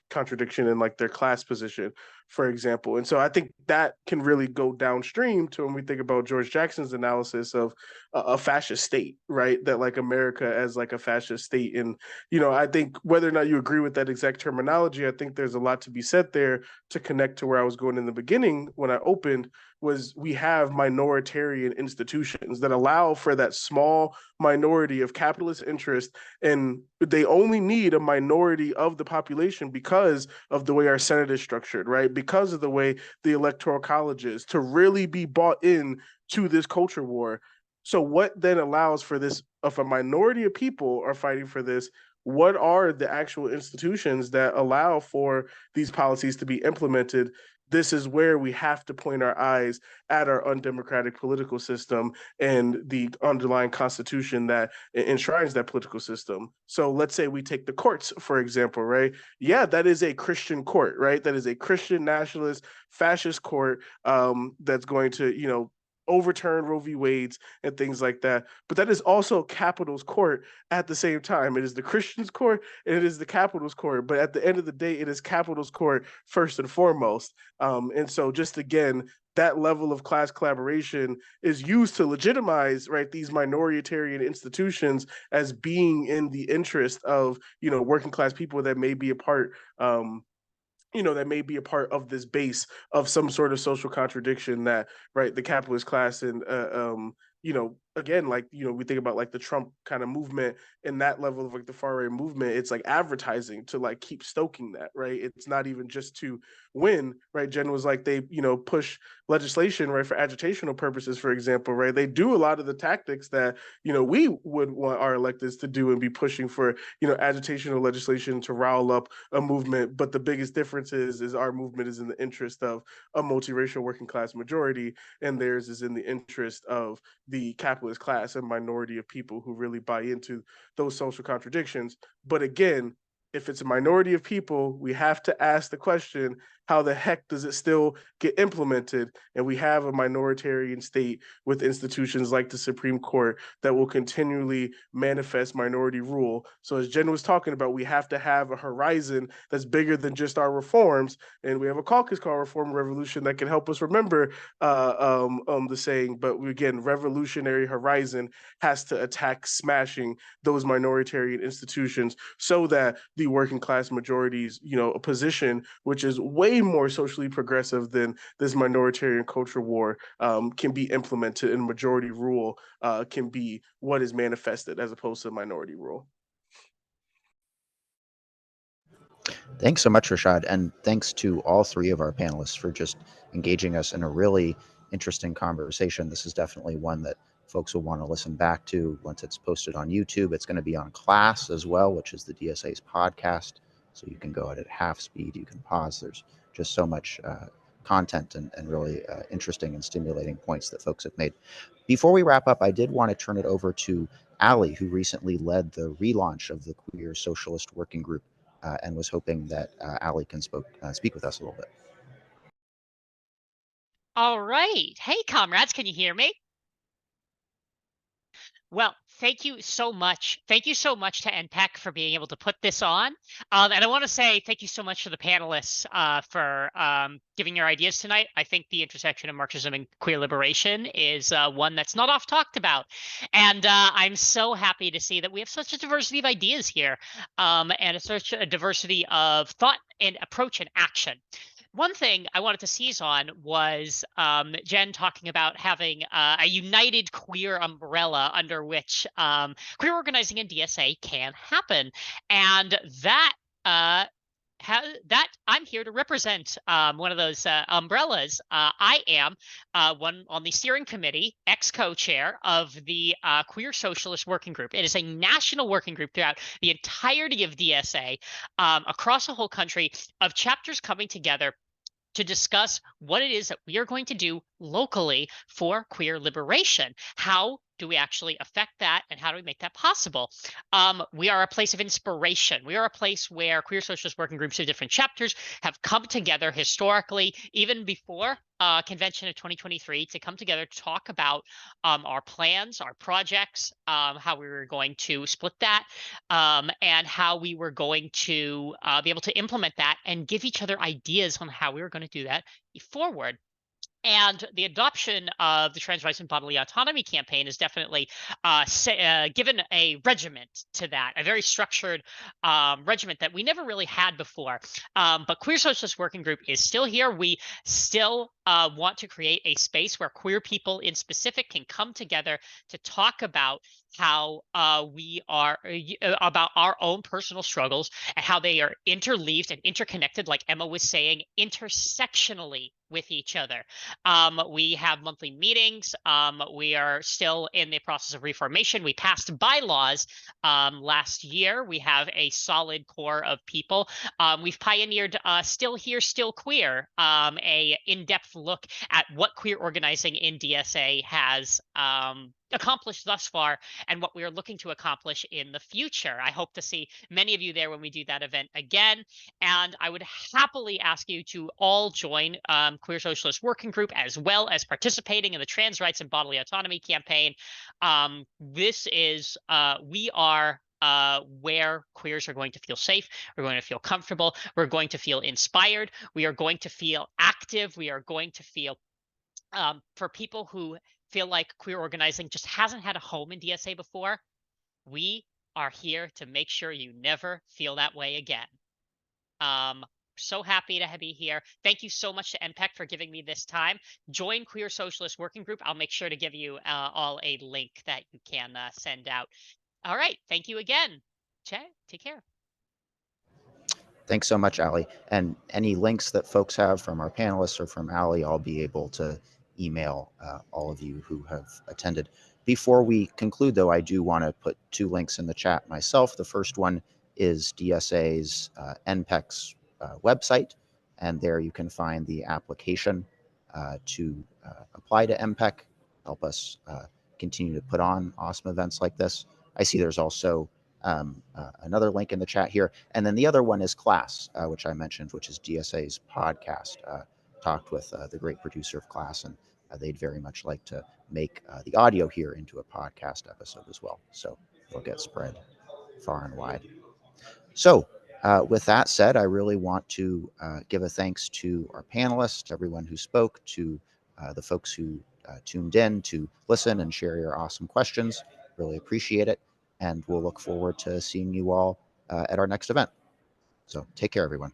contradiction and like their class position, for example. And so I think that can really go downstream to when we think about George Jackson's analysis of a fascist state, right? That like America as like a fascist state. And, I think whether or not you agree with that exact terminology, I think there's a lot to be said there to connect to where I was going in the beginning when I opened was we have minoritarian institutions that allow for that small minority of capitalist interest, and they only need a minority of the population because of the way our Senate is structured, right? Because of the way the Electoral College is to really be bought in to this culture war. So what then allows for this, if a minority of people are fighting for this, what are the actual institutions that allow for these policies to be implemented? This is where we have to point our eyes at our undemocratic political system and the underlying constitution that enshrines that political system. So let's say we take the courts, for example, right? Yeah, that is a Christian court, right? That is a Christian nationalist fascist court that's going to, overturn Roe v. Wade's and things like that. But that is also Capital's court at the same time. It is the Christian's court and it is the Capital's court. But at the end of the day, it is Capital's court first and foremost. And so just again, that level of class collaboration is used to legitimize, right, these minoritarian institutions as being in the interest of, working class people that may be a part that may be a part of this base of some sort of social contradiction that, right, the capitalist class and again, like, we think about like the Trump kind of movement and that level of like the far right movement, it's like advertising to like keep stoking that, right? It's not even just to win, right? Jen was like, they, push legislation, right, for agitational purposes, for example, right? They do a lot of the tactics that, we would want our electeds to do and be pushing for, agitational legislation to rile up a movement. But the biggest difference is our movement is in the interest of a multiracial working class majority, and theirs is in the interest of the capitalist class and minority of people who really buy into those social contradictions. But again, if it's a minority of people, we have to ask the question, how the heck does it still get implemented? And we have a minoritarian state with institutions like the Supreme Court that will continually manifest minority rule. So as Jen was talking about, we have to have a horizon that's bigger than just our reforms. And we have a caucus called Reform Revolution that can help us remember the saying. But again, revolutionary horizon has to attack smashing those minoritarian institutions so that the working class majority's, a position which is way more socially progressive than this minoritarian culture war can be implemented, and majority rule can be what is manifested as opposed to minority rule. Thanks so much, Rashad. And thanks to all three of our panelists for just engaging us in a really interesting conversation. This is definitely one that folks will want to listen back to once it's posted on YouTube. It's going to be on Class as well, which is the DSA's podcast. So you can go at half speed, you can pause. There's just so much content and really interesting and stimulating points that folks have made. Before we wrap up, I did want to turn it over to Ali, who recently led the relaunch of the Queer Socialist Working Group, and was hoping that Ali can speak with us a little bit. All right. Hey, comrades, can you hear me? Well, thank you so much. Thank you so much to NPEC for being able to put this on. And I want to say thank you so much to the panelists for giving your ideas tonight. I think the intersection of Marxism and queer liberation is one that's not oft talked about. And I'm so happy to see that we have such a diversity of ideas here and such a diversity of thought and approach and action. One thing I wanted to seize on was Jen talking about having a united queer umbrella under which queer organizing in DSA can happen. And that that I'm here to represent one of those umbrellas. I am one on the steering committee, ex-co-chair of the Queer Socialist Working Group. It is a national working group throughout the entirety of DSA, across the whole country, of chapters coming together to discuss what it is that we are going to do locally for queer liberation. How do we actually affect that, and how do we make that possible? We are a place of inspiration. We are a place where queer socialist working groups of different chapters have come together historically, even before convention of 2023, to come together to talk about our plans, our projects, how we were going to split that, and how we were going to be able to implement that and give each other ideas on how we were going to do that forward. And the adoption of the Trans Rights and Bodily Autonomy campaign is definitely given a regiment to that, a very structured regiment that we never really had before. But Queer Socialist Working Group is still here. We still want to create a space where queer people in specific can come together to talk about how we are about our own personal struggles and how they are interleaved and interconnected, like Emma was saying, intersectionally with each other. We have monthly meetings. We are still in the process of reformation. We passed bylaws last year. We have a solid core of people. We've pioneered Still Here, Still Queer, a in-depth look at what queer organizing in DSA has accomplished thus far and what we are looking to accomplish in the future. I hope to see many of you there when we do that event again. And I would happily ask you to all join Queer Socialist Working Group, as well as participating in the Trans Rights and Bodily Autonomy campaign. This is, we are where queers are going to feel safe, we're going to feel comfortable, we're going to feel inspired, we are going to feel active, we are going to feel, for people who feel like queer organizing just hasn't had a home in DSA before, we are here to make sure you never feel that way again. So happy to be here. Thank you so much to NPEC for giving me this time. Join Queer Socialist Working Group. I'll make sure to give you all a link that you can send out. All right. Thank you again. Take care. Thanks so much, Ali. And any links that folks have from our panelists or from Ali, I'll be able to email all of you who have attended. Before we conclude, though, I do want to put 2 links in the chat myself. The first one is DSA's NPEC's website, and there you can find the application to apply to NPEC, help us continue to put on awesome events like this. I see there's also another link in the chat here. And then the other one is Class, which I mentioned, which is DSA's podcast. Talked with the great producer of Class, and they'd very much like to make the audio here into a podcast episode as well. So it'll get spread far and wide. So with that said, I really want to give a thanks to our panelists, everyone who spoke, to the folks who tuned in to listen and share your awesome questions. Really appreciate it. And we'll look forward to seeing you all at our next event. So take care, everyone.